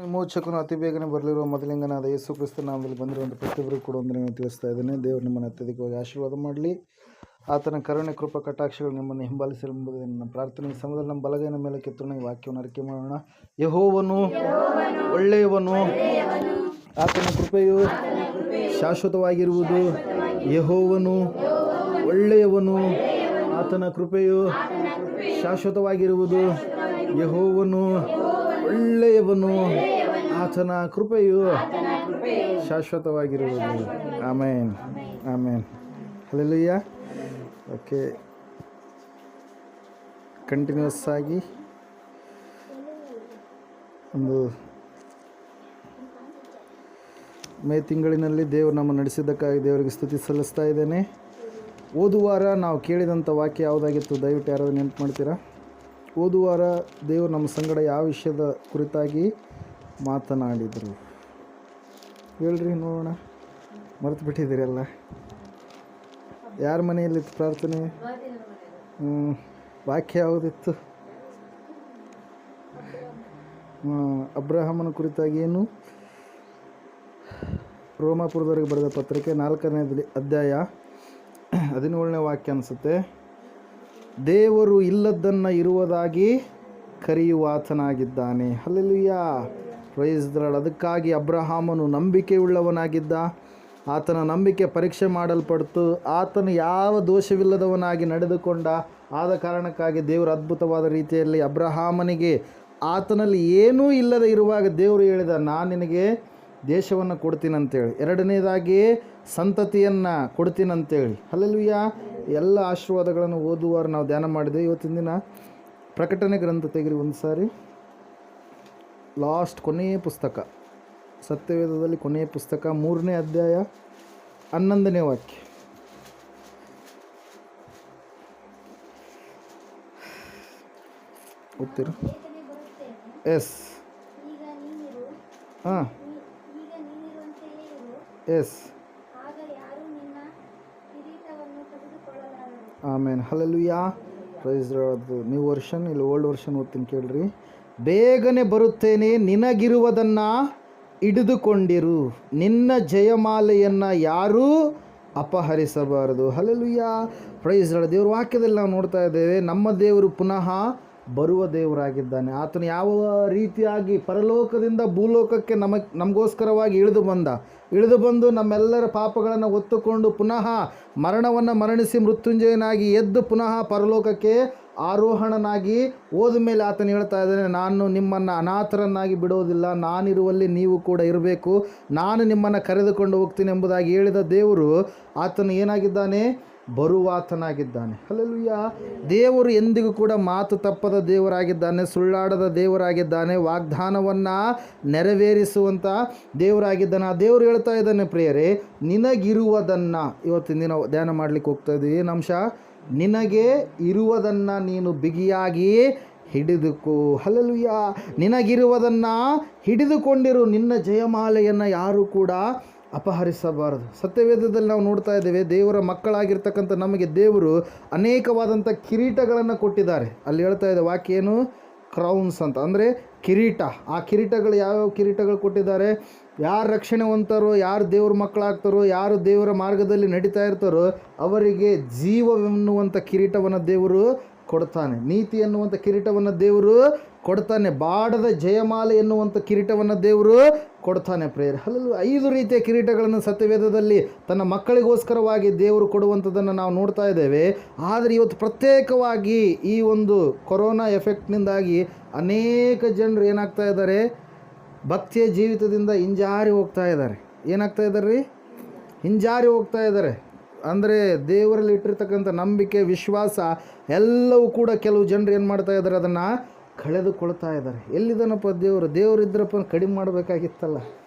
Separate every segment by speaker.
Speaker 1: ವಿಮೋಚಕನು ಅತಿ ಬೇಗನೆ ಬರಲಿರುವ ಮೊದಲಿಂಗನಾದ ಯೇಸು ಕ್ರಿಸ್ತ ನಾಮದಲ್ಲಿ ಬಂದಿರುವಂಥ ಪ್ರತಿಯೊಬ್ಬರಿಗೂ ಕೂಡ ಒಂದು ನೀವು ತಿಳಿಸ್ತಾ ಇದ್ದೇನೆ. ದೇವರು ನಿಮ್ಮನ್ನು ಅತ್ಯಧಿಕವಾಗಿ ಆಶೀರ್ವಾದ ಮಾಡಲಿ. ಆತನ ಕರುಣೆ ಕೃಪಾ ಕಟಾಕ್ಷಗಳು ನಿಮ್ಮನ್ನು ಹಿಂಬಾಲಿಸಲು ಎಂಬುದು ನನ್ನ ಪ್ರಾರ್ಥನೆ. ಸಮಯದಲ್ಲಿ ನಮ್ಮ ಬಲಗೈನ ಮೇಲೆ ಕೆತ್ತೋಣ, ಈ ವಾಕ್ಯವನ್ನು ಅರಿಕೆ ಮಾಡೋಣ. ಯೆಹೋವನು ಒಳ್ಳೆಯವನು, ಆತನ ಕೃಪೆಯು ಶಾಶ್ವತವಾಗಿರುವುದು. ಯೆಹೋವನು ಒಳ್ಳೆಯವನು, ಆತನ ಕೃಪೆಯು ಶಾಶ್ವತವಾಗಿರುವುದು. ಯೆಹೋವನು ಒಳ್ಳೆಯವನು, ಆತನ ಕೃಪೆಯು ಶಾಶ್ವತವಾಗಿರುವುದು. ಆಮೇನ್ ಆಮೇನ್. ಹಲ್ಲೆಲೂಯಾ. ಓಕೆ, ಕಂಟಿನ್ಯೂಸ್ ಆಗಿ ಒಂದು ಮೇ ತಿಂಗಳಿನಲ್ಲಿ ದೇವರು ನಮ್ಮ ನಡೆಸಿದ್ದಕ್ಕಾಗಿ ದೇವರಿಗೆ ಸ್ತುತಿ ಸಲ್ಲಿಸ್ತಾ ಇದ್ದೇನೆ. ಓದುವಾರ ನಾವು ಕೇಳಿದಂಥ ವಾಕ್ಯ ಯಾವುದಾಗಿತ್ತು? ದಯವಿಟ್ಟು ಯಾರಾದರೂ ನೆನಪು ಮಾಡ್ತೀರಾ? ಓದುವಾರ ದೇವರು ನಮ್ಮ ಸಂಗಡ ಯಾವ ವಿಷಯದ ಕುರಿತಾಗಿ ಮಾತನಾಡಿದರು ಹೇಳ್ರಿ ನೋಡೋಣ. ಮರೆತು ಬಿಟ್ಟಿದ್ದೀರಲ್ಲ. ಯಾರ ಮನೆಯಲ್ಲಿತ್ತು ಪ್ರಾರ್ಥನೆ? ವಾಕ್ಯ ಯಾವುದಿತ್ತು? ಅಬ್ರಹಾಮನ ಕುರಿತಾಗಿ ಏನು? ರೋಮಾಪುರದವರೆಗೆ ಬರೆದ ಪತ್ರಿಕೆ 4ನೇ ಅಧ್ಯಾಯ 17ನೇ ವಾಕ್ಯ ಅನಿಸುತ್ತೆ. ದೇವರು ಇಲ್ಲದ್ದನ್ನು ಇರುವುದಾಗಿ ಕರೆಯುವ ಆತನಾಗಿದ್ದಾನೆ. Hallelujah, praise the Lord. ಅದಕ್ಕಾಗಿ ಅಬ್ರಹಾಮನು ನಂಬಿಕೆಯುಳ್ಳವನಾಗಿದ್ದ. ಆತನ ನಂಬಿಕೆ ಪರೀಕ್ಷೆ ಮಾಡಲ್ಪಡ್ತು. ಆತನು ಯಾವ ದೋಷವಿಲ್ಲದವನಾಗಿ ನಡೆದುಕೊಂಡ. ಆದ ಕಾರಣಕ್ಕಾಗಿ ದೇವರು ಅದ್ಭುತವಾದ ರೀತಿಯಲ್ಲಿ ಅಬ್ರಹಾಮನಿಗೆ ಆತನಲ್ಲಿ ಏನೂ ಇಲ್ಲದೆ ಇರುವಾಗ ದೇವರು ಹೇಳಿದ, ನಾನು ನಿನಗೆ ದೇಶವನ್ನು ಕೊಡ್ತೀನಂತೇಳಿ. ಎರಡನೇದಾಗಿ ಸಂತತಿಯನ್ನು ಕೊಡ್ತೀನಂತೇಳಿ. ಹಲ್ಲೆಲೂಯಾ. ಎಲ್ಲ ಆಶೀರ್ವಾದಗಳನ್ನು ಓದುವಾರ ನಾವು ಧ್ಯಾನ ಮಾಡಿದ್ದೇವೆ. ಇವತ್ತಿನ ದಿನ ಪ್ರಕಟಣೆ ಗ್ರಂಥ ತೆಗಿರಿ ಒಂದು ಸಾರಿ. ಲಾಸ್ಟ್ ಕೊನೆಯ ಪುಸ್ತಕ, ಸತ್ಯವೇದದಲ್ಲಿ ಕೊನೆಯ ಪುಸ್ತಕ 3ನೇ ಅಧ್ಯಾಯ 11ನೇ ವಾಕ್ಯ. ಓದ್ತೀರಾ? ಎಸ್. ಹಾಂ, yes. Amen. Hallelujah. Praise the lord. New version, ಇಲ್ಲಿ ಓಲ್ಡ್ ವರ್ಷನ್ ಓದ್ತೀನಿ ಕೇಳ್ರಿ. ಬೇಗನೆ ಬರುತ್ತೇನೆ, ನಿನಗಿರುವುದನ್ನು ಹಿಡಿದುಕೊಂಡಿರು, ನಿನ್ನ ಜಯಮಾಲೆಯನ್ನು ಯಾರೂ ಅಪಹರಿಸಬಾರದು. ಹಲ್ಲೆಲೂಯಾ. Praise the lord. ದೇವ್ರ ವಾಕ್ಯದಲ್ಲಿ ನಾವು ನೋಡ್ತಾ ಇದ್ದೇವೆ, ನಮ್ಮ ದೇವರು ಪುನಃ ಬರುವ ದೇವರಾಗಿದ್ದಾನೆ. ಆತನು ಯಾವ ರೀತಿಯಾಗಿ ಪರಲೋಕದಿಂದ ಭೂಲೋಕಕ್ಕೆ ನಮಗೋಸ್ಕರವಾಗಿ ಇಳಿದು ಬಂದು ನಮ್ಮೆಲ್ಲರ ಪಾಪಗಳನ್ನು ಹೊತ್ತುಕೊಂಡು ಪುನಃ ಮರಣವನ್ನು ಮರಣಿಸಿ ಮೃತ್ಯುಂಜಯನಾಗಿ ಎದ್ದು ಪುನಃ ಪರಲೋಕಕ್ಕೆ ಆರೋಹಣನಾಗಿ ಹೋದ ಮೇಲೆ ಆತನು ಹೇಳ್ತಾ ಇದ್ದಾನೆ, ನಾನು ನಿಮ್ಮನ್ನು ಅನಾಥರನ್ನಾಗಿ ಬಿಡೋದಿಲ್ಲ, ನಾನಿರುವಲ್ಲಿ ನೀವು ಕೂಡ ಇರಬೇಕು, ನಾನು ನಿಮ್ಮನ್ನು ಕರೆದುಕೊಂಡು ಹೋಗ್ತೀನಿ ಎಂಬುದಾಗಿ ಹೇಳಿದ ದೇವರು ಆತನು ಏನಾಗಿದ್ದಾನೆ? ಬರುವಾತನಾಗಿದ್ದಾನೆ. ಹಲ್ಲೆಲೂಯಾ. ದೇವರು ಎಂದಿಗೂ ಕೂಡ ಮಾತು ತಪ್ಪದ ದೇವರಾಗಿದ್ದಾನೆ, ಸುಳ್ಳಾಡದ ದೇವರಾಗಿದ್ದಾನೆ, ವಾಗ್ದಾನವನ್ನು ನೆರವೇರಿಸುವಂಥ ದೇವರಾಗಿದ್ದಾನೆ. ಆ ದೇವರು ಹೇಳ್ತಾ ಇದ್ದಾನೆ, ಪ್ರಿಯರೇ, ನಿನಗಿರುವುದನ್ನು ಇವತ್ತಿನ ದಿನ ಧ್ಯಾನ ಮಾಡಲಿಕ್ಕೆ ಹೋಗ್ತಾ ಇದ್ದೀವಿ. ಏನು ಅಂಶ? ನಿನಗೆ ಇರುವುದನ್ನು ನೀನು ಬಿಗಿಯಾಗಿ ಹಿಡಿದುಕೋ. ಹಲ್ಲೆಲೂಯಾ. ನಿನಗಿರುವುದನ್ನು ಹಿಡಿದುಕೊಂಡಿರು, ನಿನ್ನ ಜಯಮಾಲೆಯನ್ನು ಯಾರೂ ಕೂಡ ಅಪಹರಿಸಬಾರದು. ಸತ್ಯವೇದದಲ್ಲಿ ನಾವು ನೋಡ್ತಾ ಇದ್ದೇವೆ, ದೇವರ ಮಕ್ಕಳಾಗಿರ್ತಕ್ಕಂಥ ನಮಗೆ ದೇವರು ಅನೇಕವಾದಂಥ ಕಿರೀಟಗಳನ್ನು ಕೊಟ್ಟಿದ್ದಾರೆ. ಅಲ್ಲಿ ಹೇಳ್ತಾ ಇದೆ ವಾಕ್ಯ ಏನು? ಕ್ರೌನ್ಸ್ ಅಂತ, ಅಂದರೆ ಕಿರೀಟ. ಆ ಕಿರೀಟಗಳು ಯಾವ್ಯಾವ ಕಿರೀಟಗಳು ಕೊಟ್ಟಿದ್ದಾರೆ? ಯಾರು ರಕ್ಷಣೆವಂತರೋ, ಯಾರು ದೇವ್ರ ಮಕ್ಕಳಾಗ್ತಾರೋ, ಯಾರು ದೇವರ ಮಾರ್ಗದಲ್ಲಿ ನಡೀತಾ ಇರ್ತಾರೋ ಅವರಿಗೆ ಜೀವವೆನ್ನುವಂಥ ಕಿರೀಟವನ್ನು ದೇವರು ಕೊಡ್ತಾನೆ. ನೀತಿ ಎನ್ನುವಂಥ ಕಿರೀಟವನ್ನು ದೇವರು ಕೊಡ್ತಾನೆ. ಬಾಡದ ಜಯಮಾಲೆ ಎನ್ನುವಂಥ ಕಿರೀಟವನ್ನು ದೇವರು ಕೊಡ್ತಾನೆ. ಪ್ರೇಯರ್. ಹಲ್ಲೆಲೂಯಾ. 5 ರೀತಿಯ ಕಿರೀಟಗಳನ್ನು ಸತ್ಯವೇದದಲ್ಲಿ ತನ್ನ ಮಕ್ಕಳಿಗೋಸ್ಕರವಾಗಿ ದೇವರು ಕೊಡುವಂಥದ್ದನ್ನು ನಾವು ನೋಡ್ತಾ ಇದ್ದೇವೆ. ಆದರೆ ಇವತ್ತು ಪ್ರತ್ಯೇಕವಾಗಿ ಈ ಒಂದು ಕೊರೋನಾ ಎಫೆಕ್ಟ್ನಿಂದಾಗಿ ಅನೇಕ ಜನರು ಏನಾಗ್ತಾ ಇದ್ದಾರೆ? ಭಕ್ತಿಯ ಜೀವಿತದಿಂದ ಹಿಂಜಾರಿ ಹೋಗ್ತಾ ಇದ್ದಾರೆ. ಏನಾಗ್ತಾ ಇದ್ದಾರೆ ರೀ? ಹಿಂಜಾರಿ ಹೋಗ್ತಾ ಇದ್ದಾರೆ. ಅಂದರೆ ದೇವರಲ್ಲಿ ಇಟ್ಟಿರ್ತಕ್ಕಂಥ ನಂಬಿಕೆ, ವಿಶ್ವಾಸ ಎಲ್ಲವೂ ಕೂಡ ಕೆಲವು ಜನರು ಏನು ಮಾಡ್ತಾ ಇದ್ದಾರೆ? ಅದನ್ನು ಕಳೆದುಕೊಳ್ತಾ ಇದ್ದಾರೆ. ಎಲ್ಲಿದ್ದಾನಪ್ಪ ದೇವರು? ದೇವರಿದ್ರಪ್ಪ ಕಡಿಮೆ ಮಾಡಬೇಕಾಗಿತ್ತಲ್ಲ.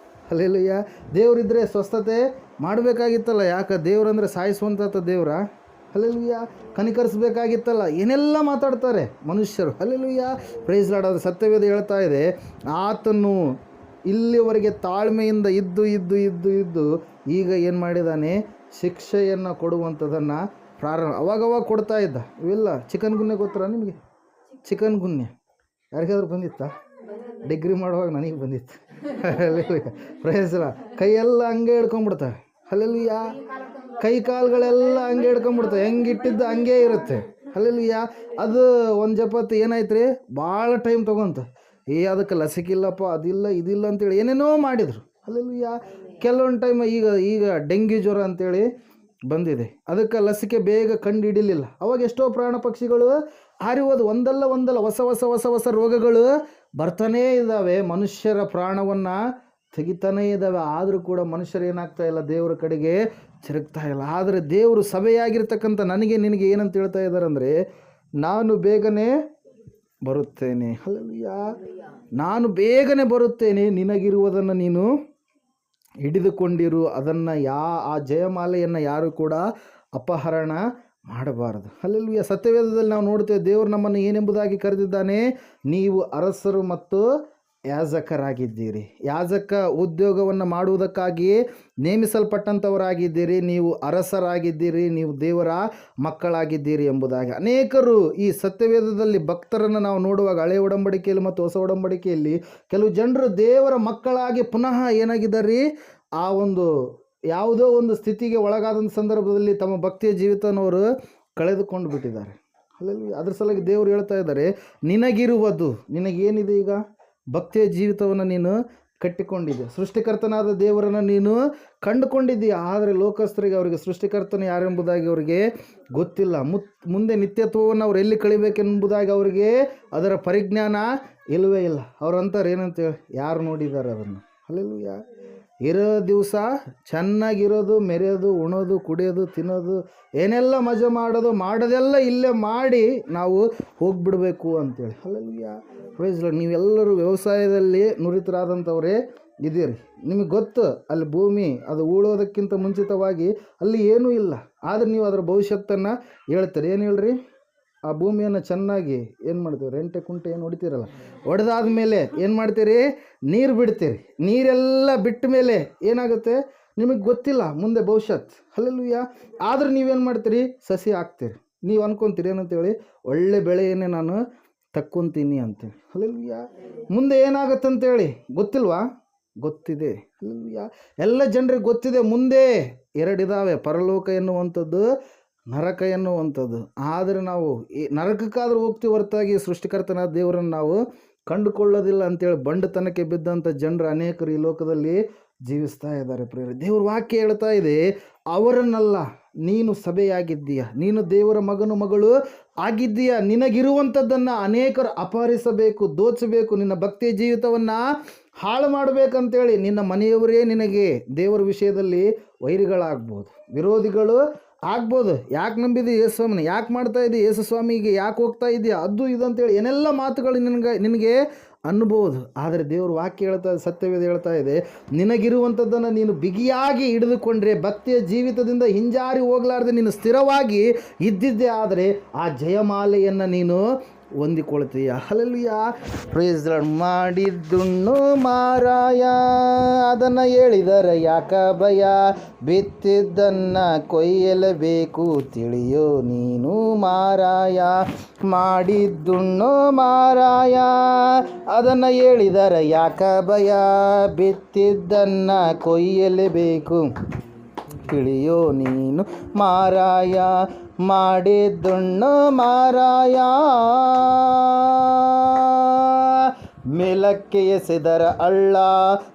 Speaker 1: ಹಲ್ಲೆಲೂಯಾ. ದೇವರಿದ್ದರೆ ಸ್ವಸ್ಥತೆ ಮಾಡಬೇಕಾಗಿತ್ತಲ್ಲ. ಯಾಕೆ? ದೇವರಂದರೆ ಸಾಯಿಸುವಂಥ ದೇವರ. ಹಲ್ಲೆಲೂಯಾ. ಕನಿಕರಿಸಬೇಕಾಗಿತ್ತಲ್ಲ. ಏನೆಲ್ಲ ಮಾತಾಡ್ತಾರೆ ಮನುಷ್ಯರು. ಹಲ್ಲೆಲೂಯಾ. Praise the lord. ಸತ್ಯವೇದ ಹೇಳ್ತಾ ಇದೆ, ಆತನು ಇಲ್ಲಿವರೆಗೆ ತಾಳ್ಮೆಯಿಂದ ಇದ್ದು ಈಗ ಏನು ಮಾಡಿದ್ದಾನೆ? ಶಿಕ್ಷೆಯನ್ನು ಕೊಡುವಂಥದ್ದನ್ನು ಅವಾಗವಾಗ ಕೊಡ್ತಾ ಇದ್ದ. ಇವೆಲ್ಲ ಚಿಕನ್ ಗುನ್ಯ ಗೊತ್ತರ ನಿಮಗೆ? ಚಿಕನ್ ಗುನ್ಯ ಯಾರಿಗಾದ್ರೂ ಬಂದಿತ್ತಾ? ಡಿಗ್ರಿ ಮಾಡುವಾಗ ನನಗೆ ಬಂದಿತ್ತು. Hallelujah, praise lord. ಕೈಯೆಲ್ಲ ಹಂಗೆ ಹಿಡ್ಕೊಂಡ್ಬಿಡ್ತವೆ. ಹಲ್ಲೆಲೂಯಾ, ಕೈ ಕಾಲುಗಳೆಲ್ಲ ಹಂಗೆ ಹಿಡ್ಕೊಂಡ್ಬಿಡ್ತವೆ. ಹೆಂಗಿಟ್ಟಿದ್ದು ಹಂಗೆ ಇರುತ್ತೆ. ಹಲ್ಲೆಲೂಯಾ. ಅದು ಒಂದು ಜಪತ್ತು ಏನಾಯ್ತು ರೀ, ಭಾಳ ಟೈಮ್ ತೊಗೊಂತ. ಅದಕ್ಕೆ ಲಸಿಕಿಲ್ಲಪ್ಪ, ಅದಿಲ್ಲ ಇದಿಲ್ಲ ಅಂತೇಳಿ ಏನೇನೋ ಮಾಡಿದರು. ಹಲ್ಲೆಲೂಯಾ. ಕೆಲವೊಂದು ಟೈಮ್ ಈಗ ಡೆಂಗ್ಯೂ ಜ್ವರ ಅಂತೇಳಿ ಬಂದಿದೆ. ಅದಕ್ಕೆ ಲಸಿಕೆ ಬೇಗ ಕಂಡು ಹಿಡಿಲಿಲ್ಲ. ಅವಾಗ ಎಷ್ಟೋ ಪ್ರಾಣ ಪಕ್ಷಿಗಳು ಹಾರಿ ಹೋದು. ಒಂದಲ್ಲ ಹೊಸ ರೋಗಗಳು ಬರ್ತಾನೇ ಇದ್ದಾವೆ. ಮನುಷ್ಯರ ಪ್ರಾಣವನ್ನು ತೆಗಿತಾನೇ ಇದ್ದಾವೆ. ಆದರೂ ಕೂಡ ಮನುಷ್ಯರು ಏನಾಗ್ತಾ ಇಲ್ಲ, ದೇವರ ಕಡೆಗೆ ತಿರುಗ್ತಾ ಇಲ್ಲ. ಆದರೆ ದೇವರು ಸಭೆಯಾಗಿರ್ತಕ್ಕಂಥ ನನಗೆ ನಿನಗೆ ಏನಂತ ಹೇಳ್ತಾ ಇದ್ದಾರೆ ಅಂದರೆ, ನಾನು ಬೇಗನೆ ಬರುತ್ತೇನೆ. ಹಲ್ಲೆಲೂಯಾ, ನಾನು ಬೇಗನೆ ಬರುತ್ತೇನೆ, ನಿನಗಿರುವುದನ್ನು ನೀನು ಹಿಡಿದುಕೊಂಡಿರು. ಅದನ್ನು ಆ ಜಯಮಾಲೆಯನ್ನು ಯಾರು ಕೂಡ ಅಪಹರಣ ಮಾಡಬಾರದು. ಹಲ್ಲೆಲೂಯಾ. ಸತ್ಯವೇದದಲ್ಲಿ ನಾವು ನೋಡ್ತೇವೆ, ದೇವರು ನಮ್ಮನ್ನು ಏನೆಂಬುದಾಗಿ ಕರೆದಿದ್ದಾನೆ, ನೀವು ಅರಸರು ಮತ್ತು ಯಾಜಕರಾಗಿದ್ದೀರಿ. ಯಾಜಕ ಉದ್ಯೋಗವನ್ನು ಮಾಡುವುದಕ್ಕಾಗಿಯೇ ನೇಮಿಸಲ್ಪಟ್ಟಂಥವರಾಗಿದ್ದೀರಿ. ನೀವು ಅರಸರಾಗಿದ್ದೀರಿ, ನೀವು ದೇವರ ಮಕ್ಕಳಾಗಿದ್ದೀರಿ ಎಂಬುದಾಗಿ ಅನೇಕರು ಈ ಸತ್ಯವೇದದಲ್ಲಿ ಭಕ್ತರನ್ನು ನಾವು ನೋಡುವಾಗ, ಹಳೆಯ ಒಡಂಬಡಿಕೆಯಲ್ಲಿ ಮತ್ತು ಹೊಸ ಒಡಂಬಡಿಕೆಯಲ್ಲಿ ಕೆಲವು ಜನರು ದೇವರ ಮಕ್ಕಳಾಗಿ ಪುನಃ ಏನಾಗಿದ್ದಾರೆ, ಆ ಒಂದು ಯಾವುದೋ ಒಂದು ಸ್ಥಿತಿಗೆ ಒಳಗಾದಂಥ ಸಂದರ್ಭದಲ್ಲಿ ತಮ್ಮ ಭಕ್ತಿಯ ಜೀವಿತನವರು ಕಳೆದುಕೊಂಡು ಬಿಟ್ಟಿದ್ದಾರೆ. ಹಲ್ಲೆಲೂಯಾ. ಅದ್ರ ಸಲುವಾಗಿ ದೇವರು ಹೇಳ್ತಾ ಇದ್ದಾರೆ, ನಿನಗಿರುವುದು, ನಿನಗೇನಿದೆ ಈಗ, ಭಕ್ತಿಯ ಜೀವಿತವನ್ನು ನೀನು ಕಟ್ಟಿಕೊಂಡಿದ್ದೆ, ಸೃಷ್ಟಿಕರ್ತನಾದ ದೇವರನ್ನು ನೀನು ಕಂಡುಕೊಂಡಿದ್ದೀಯ. ಆದರೆ ಲೋಕಸ್ಥರಿಗೆ ಅವರಿಗೆ ಸೃಷ್ಟಿಕರ್ತನ ಯಾರೆಂಬುದಾಗಿ ಅವರಿಗೆ ಗೊತ್ತಿಲ್ಲ. ಮುಂದೆ ನಿತ್ಯತ್ವವನ್ನು ಅವ್ರು ಎಲ್ಲಿ ಕಳಿಬೇಕೆಂಬುದಾಗಿ ಅವರಿಗೆ ಅದರ ಪರಿಜ್ಞಾನ ಇಲ್ಲವೇ ಇಲ್ಲ. ಅವ್ರು ಅಂತಾರೆ ಏನಂತೇಳಿ, ಯಾರು ನೋಡಿದ್ದಾರೆ ಅದನ್ನು. ಹಲ್ಲೆಲೂಯಾ. ಇರೋ ದಿವಸ ಚೆನ್ನಾಗಿರೋದು, ಮೆರೆಯೋದು, ಉಣೋದು, ಕುಡಿಯೋದು, ತಿನ್ನೋದು, ಏನೆಲ್ಲ ಮಜಾ ಮಾಡೋದೆಲ್ಲ ಇಲ್ಲೇ ಮಾಡಿ ನಾವು ಹೋಗಿಬಿಡಬೇಕು ಅಂತೇಳಿ. Hallelujah, praise lord. ನೀವೆಲ್ಲರೂ ವ್ಯವಸಾಯದಲ್ಲಿ ನುರಿತರಾದಂಥವರೇ ಇದ್ದೀರಿ. ನಿಮಗೆ ಗೊತ್ತು, ಅಲ್ಲಿ ಭೂಮಿ ಅದು ಉಳೋದಕ್ಕಿಂತ ಮುಂಚಿತವಾಗಿ ಅಲ್ಲಿ ಏನೂ ಇಲ್ಲ. ಆದರೆ ನೀವು ಅದರ ಭವಿಷ್ಯತ್ತನ್ನು ಹೇಳ್ತೀರಿ. ಏನು ಹೇಳ್ರಿ, ಆ ಭೂಮಿಯನ್ನು ಚೆನ್ನಾಗಿ ಏನು ಮಾಡ್ತೀವಿ, ರೆಂಟೆ ಕುಂಟೆ ಏನು ಹೊಡಿತೀರಲ್ಲ, ಹೊಡೆದಾದ ಮೇಲೆ ಏನು ಮಾಡ್ತೀರಿ, ನೀರು ಬಿಡ್ತೀರಿ. ನೀರೆಲ್ಲ ಬಿಟ್ಟ ಮೇಲೆ ಏನಾಗುತ್ತೆ ನಿಮಗೆ ಗೊತ್ತಿಲ್ಲ ಮುಂದೆ ಭವಿಷ್ಯತ್. ಹಲ್ಲೆಲೂಯಾ. ಆದ್ರೆ ನೀವೇನು ಮಾಡ್ತೀರಿ, ಸಸಿ ಹಾಕ್ತೀರಿ. ನೀವು ಅನ್ಕೊತೀರಿ ಏನಂತೇಳಿ, ಒಳ್ಳೆ ಬೆಳೆಯನ್ನೇ ನಾನು ತಕ್ಕೊಂತೀನಿ ಅಂತೇಳಿ. ಹಲ್ಲೆಲೂಯಾ. ಮುಂದೆ ಏನಾಗುತ್ತಂತೇಳಿ ಗೊತ್ತಿಲ್ವಾ? ಗೊತ್ತಿದೆ. ಹಲ್ಲೆಲೂಯಾ. ಎಲ್ಲ ಜನರಿಗೆ ಗೊತ್ತಿದೆ, ಮುಂದೆ ಎರಡಿದಾವೆ, ಪರಲೋಕ ಎನ್ನುವಂಥದ್ದು, ನರಕ ಎನ್ನುವಂಥದ್ದು. ಆದರೆ ನಾವು ಈ ನರಕಕ್ಕಾದರೂ ಹೋಗ್ತೀವಿ ಹೊರತಾಗಿ ಸೃಷ್ಟಿಕರ್ತನಾದ ದೇವರನ್ನು ನಾವು ಕಂಡುಕೊಳ್ಳೋದಿಲ್ಲ ಅಂತೇಳಿ ಬಂಡತನಕ್ಕೆ ಬಿದ್ದಂಥ ಜನರು ಅನೇಕರು ಈ ಲೋಕದಲ್ಲಿ ಜೀವಿಸ್ತಾ ಇದ್ದಾರೆ. ಪ್ರಿಯರೇ, ದೇವ್ರ ವಾಕ್ಯ ಹೇಳ್ತಾ ಇದೆ, ಅವರನ್ನೆಲ್ಲ, ನೀನು ಸಭೆಯಾಗಿದ್ದೀಯ, ನೀನು ದೇವರ ಮಗನು ಮಗಳು ಆಗಿದ್ದೀಯ, ನಿನಗಿರುವಂಥದ್ದನ್ನು ಅನೇಕರು ಅಪಹರಿಸಬೇಕು, ದೋಚಬೇಕು, ನಿನ್ನ ಭಕ್ತಿಯ ಜೀವಿತವನ್ನು ಹಾಳು ಮಾಡಬೇಕಂತೇಳಿ ನಿನ್ನ ಮನೆಯವರೇ ನಿನಗೆ ದೇವರ ವಿಷಯದಲ್ಲಿ ವೈರಿಗಳಾಗ್ಬೋದು, ವಿರೋಧಿಗಳು ಆಗ್ಬೋದು. ಯಾಕೆ ನಂಬಿದ್ದು ಯೇಸು ಸ್ವಾಮಿನ, ಯಾಕೆ ಮಾಡ್ತಾ ಇದ್ದೀಯ, ಯೇಸು ಸ್ವಾಮಿಗೆ ಯಾಕೆ ಹೋಗ್ತಾ ಇದೆಯಾ, ಅದು ಇದು ಅಂತೇಳಿ ಏನೆಲ್ಲ ಮಾತುಗಳು ನಿನಗೆ ಅನ್ಬೋದು. ಆದರೆ ದೇವರು ವಾಕ್ಯ ಹೇಳ್ತಾ, ಸತ್ಯವೇದ ಹೇಳ್ತಾ ಇದೆ, ನಿನಗಿರುವಂಥದ್ದನ್ನು ನೀನು ಬಿಗಿಯಾಗಿ ಹಿಡಿದುಕೊಂಡ್ರೆ, ಭಕ್ತಿಯ ಜೀವಿತದಿಂದ ಹಿಂಜಾರಿ ಹೋಗಲಾರ್ದೆ ನೀನು ಸ್ಥಿರವಾಗಿ ಇದ್ದಿದ್ದೆ ಆದರೆ ಆ ಜಯಮಾಲೆಯನ್ನು ನೀನು ಹೊಂದಿಕೊಳ್ತೀಯ. ಹಲ್ಲೆಲೂಯಾ. Praise the Lord. ಮಾಡಿದ್ದುಣ್ಣು ಮಾರಾಯ, ಅದನ್ನು ಹೇಳಿದರೆ ಯಾಕ ಭಯ, ಬಿತ್ತಿದ್ದನ್ನು ಕೊಯ್ಯಲೇಬೇಕು, ತಿಳಿಯೋ ನೀನು ಮಾರಾಯ. ಮಾಡಿದ್ದುಣ್ಣು ಮಾರಾಯ, ಅದನ್ನು ಹೇಳಿದರೆ ಯಾಕ ಭಯ, ಬಿತ್ತಿದ್ದನ್ನು ಕೊಯ್ಯಲೇಬೇಕು, ತಿಳಿಯೋ ನೀನು ಮಾರಾಯ. ಮಾಡಿದ್ದುಣ್ಣು ಮಾರಾಯ, ಮೇಲಕ್ಕೆ ಎಸೆದರ ಹಳ್ಳ,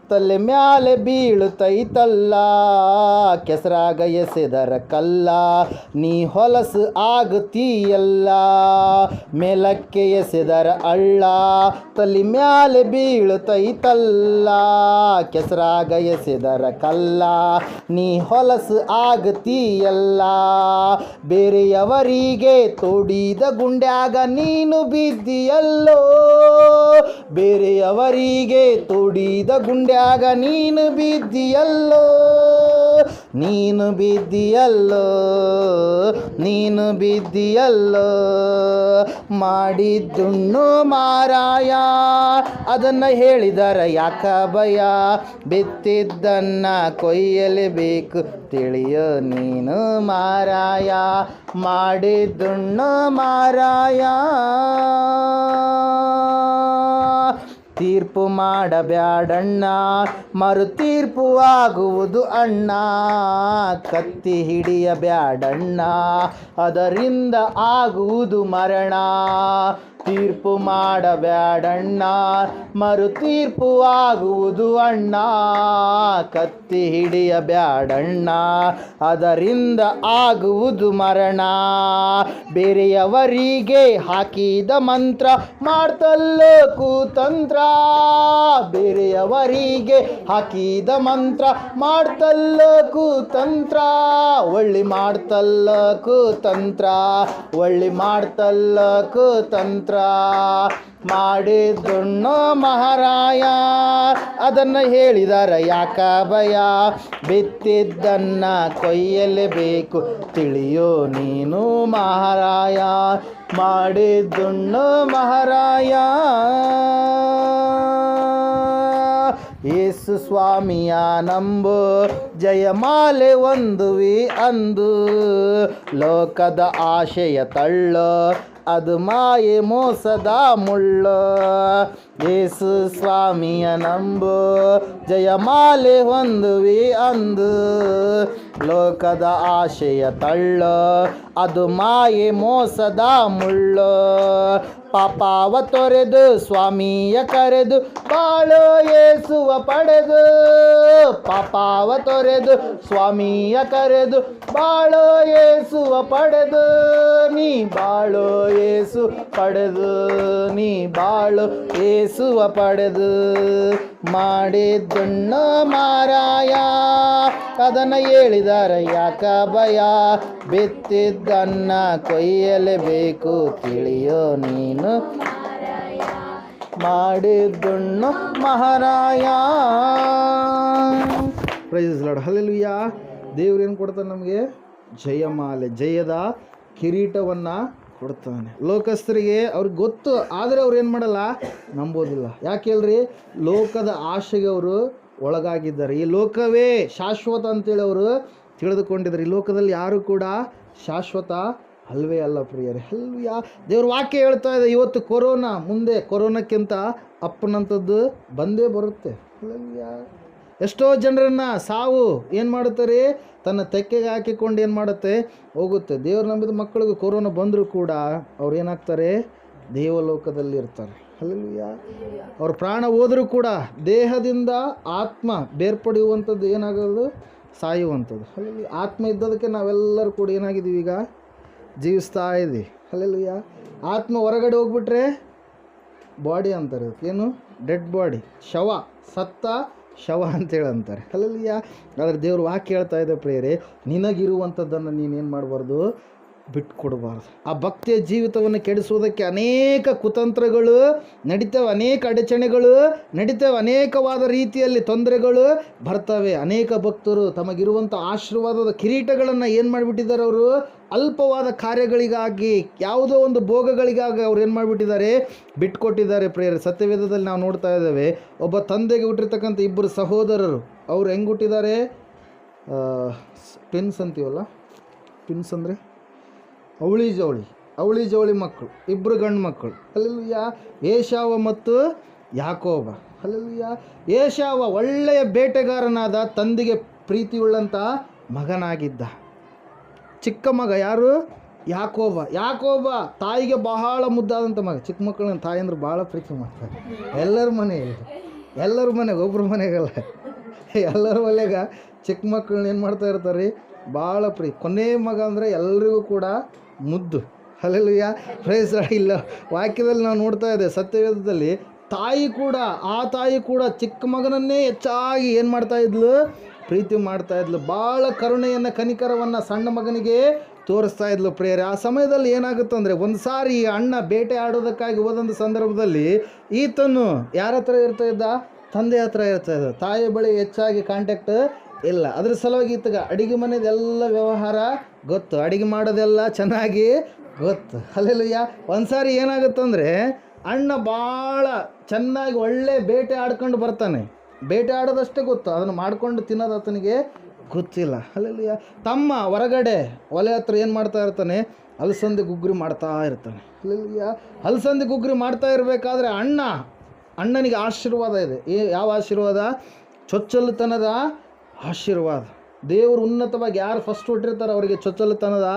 Speaker 1: ತಲೆ ಮ್ಯಾಲೆ ಬೀಳುತ್ತೈತಲ್ಲ, ಕೆಸರಾಗ ಎಸೆದರ ಕಲ್ಲ, ನೀ ಹೊಲಸು ಆಗುತ್ತೀಯಲ್ಲ. ಮೇಲಕ್ಕೆ ಎಸೆದರ ಹಳ್ಳ, ತಲೆ ಮ್ಯಾಲೆ ಬೀಳುತ್ತೈತಲ್ಲ, ಕೆಸರಾಗ ಎಸೆದರ ಕಲ್ಲ, ನೀ ಹೊಲಸು ಆಗುತ್ತೀಯಲ್ಲ. ಬೇರೆಯವರಿಗೆ ತೋಡಿದ ಗುಂಡ್ಯಾಗ ನೀನು ಬಿದ್ದಿಯಲ್ಲೋ, ಬೇರೆಯವರಿಗೆ ತೋಡಿದ ಗುಂಡ್ಯಾಗ ನೀನು ಬಿದ್ದಿಯಲ್ಲೋ, ನೀನು ಬಿದ್ದಿಯಲ್ಲೋ, ನೀನು ಬಿದ್ದಿಯಲ್ಲೋ. ಮಾಡಿದ್ದುಣ್ಣು ಮಾರಾಯ, ಅದನ್ನು ಹೇಳಿದರ ಯಾಕ ಭಯ, ಬಿತ್ತಿದ್ದನ್ನು ಕೊಯ್ಯಲೇಬೇಕು, ತಿಳಿಯೋ ನೀನು ಮಾರಾಯ. ಮಾಡಿದ್ದುಣ್ಣು ಮಾರಾಯ, ತೀರ್ಪು ಮಾಡಬ್ಯಾಡಣ್ಣ, ಮರು ತೀರ್ಪು ಆಗುವುದು ಅಣ್ಣ. ಕತ್ತಿ ಹಿಡಿಯಬ್ಯಾಡಣ್ಣ, ಅದರಿಂದ ಆಗುವುದು ಮರಣ. ತೀರ್ಪು ಮಾಡಬ್ಯಾಡಣ್ಣ, ಮರು ತೀರ್ಪು ಆಗುವುದು ಅಣ್ಣ. ಕತ್ತಿ ಹಿಡಿಯಬ್ಯಾಡಣ್ಣ, ಅದರಿಂದ ಆಗುವುದು ಮರಣ. ಬೇರೆಯವರಿಗೆ ಹಾಕಿದ ಮಂತ್ರ ಮಾಡ್ತಲ್ಲೋ ಕುತಂತ್ರ. ಬೇರೆಯವರಿಗೆ ಹಾಕಿದ ಮಂತ್ರ ಮಾಡ್ತಲ್ಲೋ ಕುತಂತ್ರ. ಒಳ್ಳಿ ಮಾಡ್ತಲ್ಲ ಕುತಂತ್ರ, ಒಳ್ಳಿ ಮಾಡ್ತಲ್ಲ ಕುತಂತ್ರ. ಮಾಡಿದ್ದುಣ್ಣೋ ಮಹಾರಾಯ, ಅದನ್ನು ಹೇಳಿದಾರ ಯಾಕ ಭಯ. ಬಿತ್ತಿದ್ದನ್ನ ಕೊಯ್ಯಲೇಬೇಕು, ತಿಳಿಯೋ ನೀನು ಮಹಾರಾಯ. ಮಾಡಿದ್ದುಣ್ಣೋ ಮಹಾರಾಯ. ಯೇಸು ಸ್ವಾಮಿಯ ನಂಬು, ಜಯಮಾಲೆ ಒಂದುವಿ ಅಂದು. ಲೋಕದ ಆಶೆಯ ತಳ್ಳೋ, ಅದು ಮಾಯೆ ಮೋಸದ ಮುಳ್ಳು. ಯೇಸು ಸ್ವಾಮಿಯ ನಂಬು, ಜಯಮಾಲೆ ಹೊಂದುವಿ ಅಂದು. ಲೋಕದ ಆಶೆಯ ತಳ್ಳೋ, ಅದು ಮಾಯೆ ಮೋಸದ ಮುಳ್ಳು. ಪಾಪವ ತೊರೆದು ಸ್ವಾಮಿಯ ಕರೆದು ಬಾಳೋ ಯೇಸುವ ಪಡೆದು. ಪಾಪವ ತೊರೆದು ಸ್ವಾಮಿಯ ಕರೆದು ಬಾಳೋ ಯೇಸುವ ಪಡೆದು. ನೀ ಬಾಳೋ ಯೇಸು ಪಡೆದು, ನೀ ಬಾಳೋ ಯೇಸುವ ಪಡೆದು. ಮಾಡಿದ್ದುಣ್ಣ ಮಾರಾಯ, ಅದನ್ನು ಹೇಳಿದಾರ ಯಾಕ ಭಯ. ಬಿತ್ತಿದ್ದನ್ನ ಕೊಯ್ಯಲೇಬೇಕು, ತಿಳಿಯೋ ನೀನು ಮಾಡಿದ್ದುಣ್ಣ ಮಹಾರಾಯ. Praise Lord, hallelujah. ದೇವ್ರು ಏನು ಕೊಡ್ತಾನೆ ನಮಗೆ? ಜಯಮಾಲೆ, ಜಯದ ಕಿರೀಟವನ್ನು ಕೊಡ್ತಾನೆ. ಲೋಕಸ್ಥರಿಗೆ ಅವ್ರಿಗೆ ಗೊತ್ತು, ಆದರೆ ಅವ್ರು ಏನು ಮಾಡಲ್ಲ, ನಂಬೋದಿಲ್ಲ. ಯಾಕೆ ಹೇಳ್ರಿ? ಲೋಕದ ಆಶೆಗೆ ಅವರು ಒಳಗಾಗಿದ್ದಾರೆ. ಈ ಲೋಕವೇ ಶಾಶ್ವತ ಅಂತೇಳಿ ಅವರು ತಿಳಿದುಕೊಂಡಿದ್ದಾರೆ. ಈ ಲೋಕದಲ್ಲಿ ಯಾರು ಕೂಡ ಶಾಶ್ವತ ಅಲ್ವೇ ಅಲ್ಲ ಪ್ರಿಯರೇ. ಹಲ್ಲೆಲೂಯಾ. ದೇವ್ರ ವಾಕ್ಯ ಹೇಳ್ತಾ ಇದೆ, ಇವತ್ತು ಕೊರೋನಾ, ಮುಂದೆ ಕೊರೋನಾಕ್ಕಿಂತ ಅಪ್ಪನಂಥದ್ದು ಬಂದೇ ಬರುತ್ತೆ. ಹಲ್ಲೆಲೂಯಾ. ಎಷ್ಟೋ ಜನರನ್ನು ಸಾವು ಏನು ಮಾಡುತ್ತಾರೆ? ತನ್ನ ತೆಕ್ಕೆಗೆ ಹಾಕಿಕೊಂಡು ಏನು ಮಾಡುತ್ತೆ? ಹೋಗುತ್ತೆ. ದೇವ್ರು ನಂಬಿದ ಮಕ್ಕಳಿಗೆ ಕೊರೋನಾ ಬಂದರೂ ಕೂಡ ಅವ್ರು ಏನಾಗ್ತಾರೆ? ದೇವಲೋಕದಲ್ಲಿ ಇರ್ತಾರೆ. ಹಲ್ಲೆಲೂಯಾ. ಅವ್ರ ಪ್ರಾಣ ಹೋದರೂ ಕೂಡ ದೇಹದಿಂದ ಆತ್ಮ ಬೇರ್ಪಡೆಯುವಂಥದ್ದು ಏನಾಗೋದು? ಸಾಯುವಂಥದ್ದು. ಹಲ್ಲೆಲೂಯಾ. ಆತ್ಮ ಇದ್ದದಕ್ಕೆ ನಾವೆಲ್ಲರೂ ಕೂಡ ಏನಾಗಿದ್ದೀವಿ? ಈಗ ಜೀವಿಸ್ತಾ ಇದ್ದೀವಿ. ಹಲ್ಲೆಲೂಯಾ. ಆತ್ಮ ಹೊರಗಡೆ ಹೋಗ್ಬಿಟ್ರೆ ಬಾಡಿ ಅಂತಾರೆ, ಏನು? ಡೆಡ್ ಬಾಡಿ, ಶವ, ಸತ್ತ ಶವ ಅಂತೇಳಿ ಅಂತಾರೆ. ಹಲ್ಲೆಲೂಯಾ. ಆದರೆ ದೇವ್ರ ವಾಕ್ಯ ಹೇಳ್ತಾ ಇದೆ ಪ್ರಿಯರೇ, ನಿನಗಿರುವಂಥದ್ದನ್ನು ನೀನೇನು ಮಾಡಬಾರ್ದು? ಬಿಟ್ಕೊಡ್ಬಾರ್ದು. ಆ ಭಕ್ತಿಯ ಜೀವಿತವನ್ನು ಕೆಡಿಸುವುದಕ್ಕೆ ಅನೇಕ ಕುತಂತ್ರಗಳು ನಡೀತವೆ, ಅನೇಕ ಅಡಚಣೆಗಳು ನಡೀತವೆ, ಅನೇಕವಾದ ರೀತಿಯಲ್ಲಿ ತೊಂದರೆಗಳು ಬರ್ತವೆ. ಅನೇಕ ಭಕ್ತರು ತಮಗಿರುವಂಥ ಆಶೀರ್ವಾದದ ಕಿರೀಟಗಳನ್ನು ಏನು ಮಾಡಿಬಿಟ್ಟಿದ್ದಾರೆ? ಅವರು ಅಲ್ಪವಾದ ಕಾರ್ಯಗಳಿಗಾಗಿ, ಯಾವುದೋ ಒಂದು ಭೋಗಗಳಿಗಾಗಿ ಅವ್ರು ಏನು ಮಾಡಿಬಿಟ್ಟಿದ್ದಾರೆ? ಬಿಟ್ಕೊಟ್ಟಿದ್ದಾರೆ ಪ್ರಿಯರೇ. ಸತ್ಯವೇದದಲ್ಲಿ ನಾವು ನೋಡ್ತಾ ಇದ್ದೇವೆ, ಒಬ್ಬ ತಂದೆಗೆ ಹುಟ್ಟಿರ್ತಕ್ಕಂಥ ಇಬ್ಬರು ಸಹೋದರರು, ಅವ್ರು ಹೆಂಗೆ ಹುಟ್ಟಿದ್ದಾರೆ? ಟ್ವಿನ್ಸ್ ಅಂತೀವಲ್ಲ, ಟ್ವಿನ್ಸ್ ಅಂದರೆ ಅವಳಿ ಜವಳಿ ಮಕ್ಕಳು, ಇಬ್ಬರು ಗಂಡು ಮಕ್ಕಳು. ಹಲ್ಲೆಲೂಯಾ. ಏಷಾವ ಮತ್ತು ಯಾಕೋಬ. ಹಲ್ಲೆಲೂಯಾ. ಏಷಾವ ಒಳ್ಳೆಯ ಬೇಟೆಗಾರನಾದ, ತಂದೆಗೆ ಪ್ರೀತಿಯುಳ್ಳಂಥ ಮಗನಾಗಿದ್ದ. ಚಿಕ್ಕ ಮಗ ಯಾರು? ಯಾಕೋಬ ತಾಯಿಗೆ ಬಹಳ ಮುದ್ದಾದಂಥ ಮಗ. ಚಿಕ್ಕ ಮಕ್ಕಳನ್ನ ತಾಯಿ ಅಂದ್ರೆ ಭಾಳ ಪ್ರೀತಿ ಮಾಡ್ತಾರೆ. ಎಲ್ಲರ ಮನೆಗೆ ಒಬ್ಬರು ಮನೆಗಲ್ಲ, ಎಲ್ಲರ ಮನೆಗೆ ಚಿಕ್ಕ ಮಕ್ಕಳನ್ನ ಏನು ಮಾಡ್ತಾ ಇರ್ತಾರೆ? ಭಾಳ ಪ್ರೀತಿ. ಕೊನೆ ಮಗ ಅಂದರೆ ಎಲ್ರಿಗೂ ಕೂಡ ಮುದ್ದು. ಹಲ್ಲೆಲೂಯಾ. Praise lord. ಇಲ್ಲ ವಾಕ್ಯದಲ್ಲಿ ನಾವು ನೋಡ್ತಾ ಇದ್ದೇವೆ, ಸತ್ಯವೇದದಲ್ಲಿ ಆ ತಾಯಿ ಕೂಡ ಚಿಕ್ಕ ಮಗನನ್ನೇ ಹೆಚ್ಚಾಗಿ ಏನು ಮಾಡ್ತಾ ಇದ್ಲು? ಪ್ರೀತಿ ಮಾಡ್ತಾ ಇದ್ಲು. ಭಾಳ ಕರುಣೆಯನ್ನು, ಕನಿಕರವನ್ನು ಸಣ್ಣ ಮಗನಿಗೆ ತೋರಿಸ್ತಾ ಇದ್ಲು ಪ್ರಿಯರೇ. ಆ ಸಮಯದಲ್ಲಿ ಏನಾಗುತ್ತಂದರೆ, ಒಂದು ಸಾರಿ ಅಣ್ಣ ಬೇಟೆ ಆಡೋದಕ್ಕಾಗಿ ಹೋದಂಥ ಸಂದರ್ಭದಲ್ಲಿ ಈತನು ಯಾರ ಹತ್ರ ಇರ್ತಾ ಇದ್ದ? ತಂದೆ ಹತ್ರ ಇರ್ತಾ ಇದ್ದ. ತಾಯಿಯ ಬಳಿ ಹೆಚ್ಚಾಗಿ ಕಾಂಟ್ಯಾಕ್ಟ್ ಇಲ್ಲ. ಅದ್ರ ಸಲುವಾಗಿ ಈತಗ ಅಡುಗೆ ಮನೆಯದೆಲ್ಲ ವ್ಯವಹಾರ ಗೊತ್ತು, ಅಡುಗೆ ಮಾಡೋದೆಲ್ಲ ಚೆನ್ನಾಗಿ ಗೊತ್ತು. ಹಲ್ಲೆಲೂಯಾ. ಒಂದು ಸಾರಿ ಏನಾಗುತ್ತಂದರೆ, ಅಣ್ಣ ಭಾಳ ಚೆನ್ನಾಗಿ ಒಳ್ಳೆ ಬೇಟೆ ಆಡ್ಕೊಂಡು ಬರ್ತಾನೆ. ಬೇಟೆ ಆಡೋದಷ್ಟೇ ಗೊತ್ತು, ಅದನ್ನು ಮಾಡ್ಕೊಂಡು ತಿನ್ನೋದು ಆತನಿಗೆ ಗೊತ್ತಿಲ್ಲ. ಹಲ್ಲೆಲೂಯಾ. ತಮ್ಮ ಹೊರಗಡೆ ಒಲೆ ಹತ್ರ ಏನು ಮಾಡ್ತಾ ಇರ್ತಾನೆ? ಅಲಸಂದೆ ಗುಗ್ರಿ ಮಾಡ್ತಾ ಇರ್ತಾನೆ. ಹಲ್ಲೆಲೂಯಾ. ಅಲಸಂದೆ ಗುಗ್ರಿ ಮಾಡ್ತಾ ಇರಬೇಕಾದ್ರೆ ಅಣ್ಣ ಅಣ್ಣನಿಗೆ ಆಶೀರ್ವಾದ ಇದೆ. ಯಾವ ಆಶೀರ್ವಾದ? ಚೊಚ್ಚಲುತನದ ಆಶೀರ್ವಾದ. ದೇವರು ಉನ್ನತವಾಗಿ ಯಾರು ಫಸ್ಟ್ ಹುಟ್ಟಿರ್ತಾರೆ ಅವರಿಗೆ ಚೊಚ್ಚಲುತನದ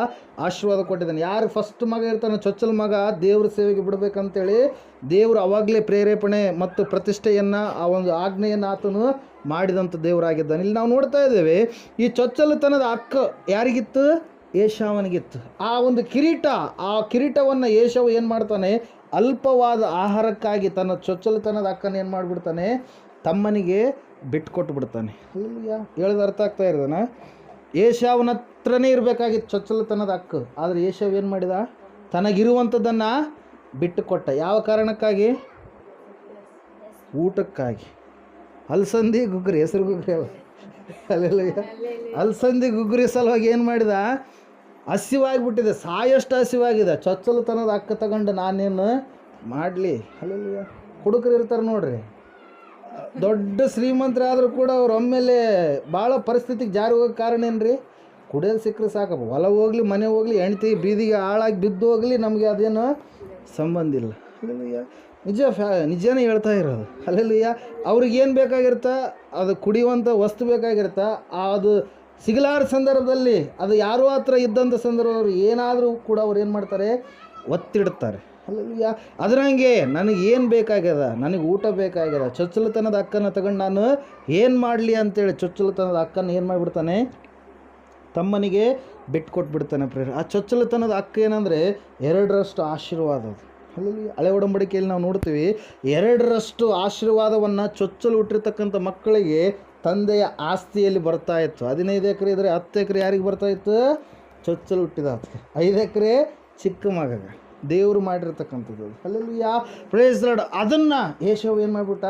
Speaker 1: ಆಶೀರ್ವಾದ ಕೊಟ್ಟಿದ್ದಾನೆ. ಯಾರು ಫಸ್ಟ್ ಮಗ ಇರ್ತಾನೆ, ಚೊಚ್ಚಲ ಮಗ, ದೇವ್ರ ಸೇವೆಗೆ ಬಿಡಬೇಕಂತೇಳಿ ದೇವರು ಅವಾಗಲೇ ಪ್ರೇರೇಪಣೆ ಮತ್ತು ಪ್ರತಿಷ್ಠೆಯನ್ನು, ಆ ಒಂದು ಆಜ್ಞೆಯನ್ನು ಆತನು ಮಾಡಿದಂಥ ದೇವರಾಗಿದ್ದಾನೆ. ಇಲ್ಲಿ ನಾವು ನೋಡ್ತಾ ಇದ್ದೇವೆ, ಈ ಚೊಚ್ಚಲುತನದ ಹಕ್ಕು ಯಾರಿಗಿತ್ತು? ಏಷಾವನಿಗಿತ್ತು. ಆ ಒಂದು ಕಿರೀಟ, ಆ ಕಿರೀಟವನ್ನು ಏಷಾವು ಏನು ಮಾಡ್ತಾನೆ? ಅಲ್ಪವಾದ ಆಹಾರಕ್ಕಾಗಿ ತನ್ನ ಚೊಚ್ಚಲುತನದ ಹಕ್ಕನ್ನು ಏನು ಮಾಡಿಬಿಡ್ತಾನೆ? ತಮ್ಮನಿಗೆ ಬಿಟ್ಕೊಟ್ಟು ಬಿಡ್ತಾನೆ. ಹೇಳೋದು ಅರ್ಥ ಆಗ್ತಾ ಇರೋದನ? ಏಷಾವನ ಹತ್ರನೇ ಇರಬೇಕಾಗಿತ್ತು ಚೊಚ್ಚಲುತನದ ಹಕ್ಕು, ಆದರೆ ಏಷಾವ್ ಏನು ಮಾಡಿದ? ತನಗಿರುವಂಥದ್ದನ್ನು ಬಿಟ್ಟು ಕೊಟ್ಟ. ಯಾವ ಕಾರಣಕ್ಕಾಗಿ? ಊಟಕ್ಕಾಗಿ. ಅಲಸಂದಿ ಗುಗ್ರಿ, ಹೆಸರು ಗುಗ್ರಿ ಅಲ್ಲ, ಅಲಸಂದಿ ಗುಗ್ರಿ ಸಲುವಾಗಿ ಏನು ಮಾಡಿದ? ಹಸಿವಾಗಿಬಿಟ್ಟಿದೆ, ಸಾಯಷ್ಟು ಹಸಿವಾಗಿದೆ. ಚೊಚ್ಚಲುತನದ ಹಕ್ಕು ತಗೊಂಡು ನಾನೇನು ಮಾಡಲಿ? ಅಲ್ಲೆಲ್ಲ ಹುಡುಗರು ಇರ್ತಾರೆ ನೋಡ್ರಿ, ದೊಡ್ಡ ಶ್ರೀಮಂತರಾದರೂ ಕೂಡ ಅವ್ರು ಒಮ್ಮೆಲೆ ಭಾಳ ಪರಿಸ್ಥಿತಿಗೆ ಜಾರಿ ಹೋಗೋ ಕಾರಣ ಏನು ರೀ? ಕುಡಿಯೋದು ಸಿಕ್ಕರೆ ಸಾಕಪ್ಪ, ಹೊಲ ಹೋಗಲಿ ಮನೆ ಹೋಗಲಿ, ಹೆಂಡ್ತಿ ಬೀದಿಗೆ ಹಾಳಾಗಿ ಬಿದ್ದು ಹೋಗಲಿ, ನಮಗೆ ಅದೇನು ಸಂಬಂಧ ಇಲ್ಲ. ನಿಜನೇ ಹೇಳ್ತಾ ಇರೋದು. ಅಲ್ಲೆಲ್ಲ ಅವ್ರಿಗೇನು ಬೇಕಾಗಿರ್ತಾ? ಅದು ಕುಡಿಯುವಂಥ ವಸ್ತು ಬೇಕಾಗಿರ್ತಾ, ಅದು ಸಿಗಲಾರ ಸಂದರ್ಭದಲ್ಲಿ, ಅದು ಯಾರೋ ಹತ್ರ ಇದ್ದಂಥ ಸಂದರ್ಭದವ್ರು ಏನಾದರೂ ಕೂಡ ಅವ್ರು ಏನು ಮಾಡ್ತಾರೆ? ಒತ್ತಿಡ್ತಾರೆ. ಅಲ್ಲಯ್ಯ, ಅದರಂಗೆ ನನಗೇನು ಬೇಕಾಗ್ಯದ? ನನಗೆ ಊಟ ಬೇಕಾಗ್ಯದ. ಚೊಚ್ಚಲುತನದ ಹಕ್ಕನ್ನು ತಗೊಂಡು ನಾನು ಏನು ಮಾಡಲಿ ಅಂತೇಳಿ ಚೊಚ್ಚಲುತನದ ಹಕ್ಕನ್ನು ಏನು ಮಾಡಿಬಿಡ್ತಾನೆ? ತಮ್ಮನಿಗೆ ಬಿಟ್ಕೊಟ್ಬಿಡ್ತಾನೆ. ಆ ಚೊಚ್ಚಲುತನದ ಹಕ್ಕು ಏನಂದರೆ 2ರಷ್ಟು ಆಶೀರ್ವಾದ. ಅದು ಅಲ್ಲಿ ಹಳೆ ಒಡಂಬಡಿಕೆಯಲ್ಲಿ ನಾವು ನೋಡ್ತೀವಿ, 2ರಷ್ಟು ಆಶೀರ್ವಾದವನ್ನು ಚೊಚ್ಚಲು ಹುಟ್ಟಿರ್ತಕ್ಕಂಥ ಮಕ್ಕಳಿಗೆ ತಂದೆಯ ಆಸ್ತಿಯಲ್ಲಿ ಬರ್ತಾ ಇತ್ತು. 15 ಎಕರೆ ಇದ್ದರೆ 10 ಎಕರೆ ಯಾರಿಗೆ ಬರ್ತಾ ಇತ್ತು? ಚೊಚ್ಚಲು ಹುಟ್ಟಿದ 5 ಎಕರೆ ಚಿಕ್ಕ ಮಗಗ ದೇವರು ಮಾಡಿರ್ತಕ್ಕಂಥದ್ದು. ಅಲ್ಲೆಲ್ಲ ಪ್ರೈಸ್ ಲಾರ್ಡ್. ಅದನ್ನು ಏಷಾವು ಏನು ಮಾಡಿಬಿಟ್ಟ?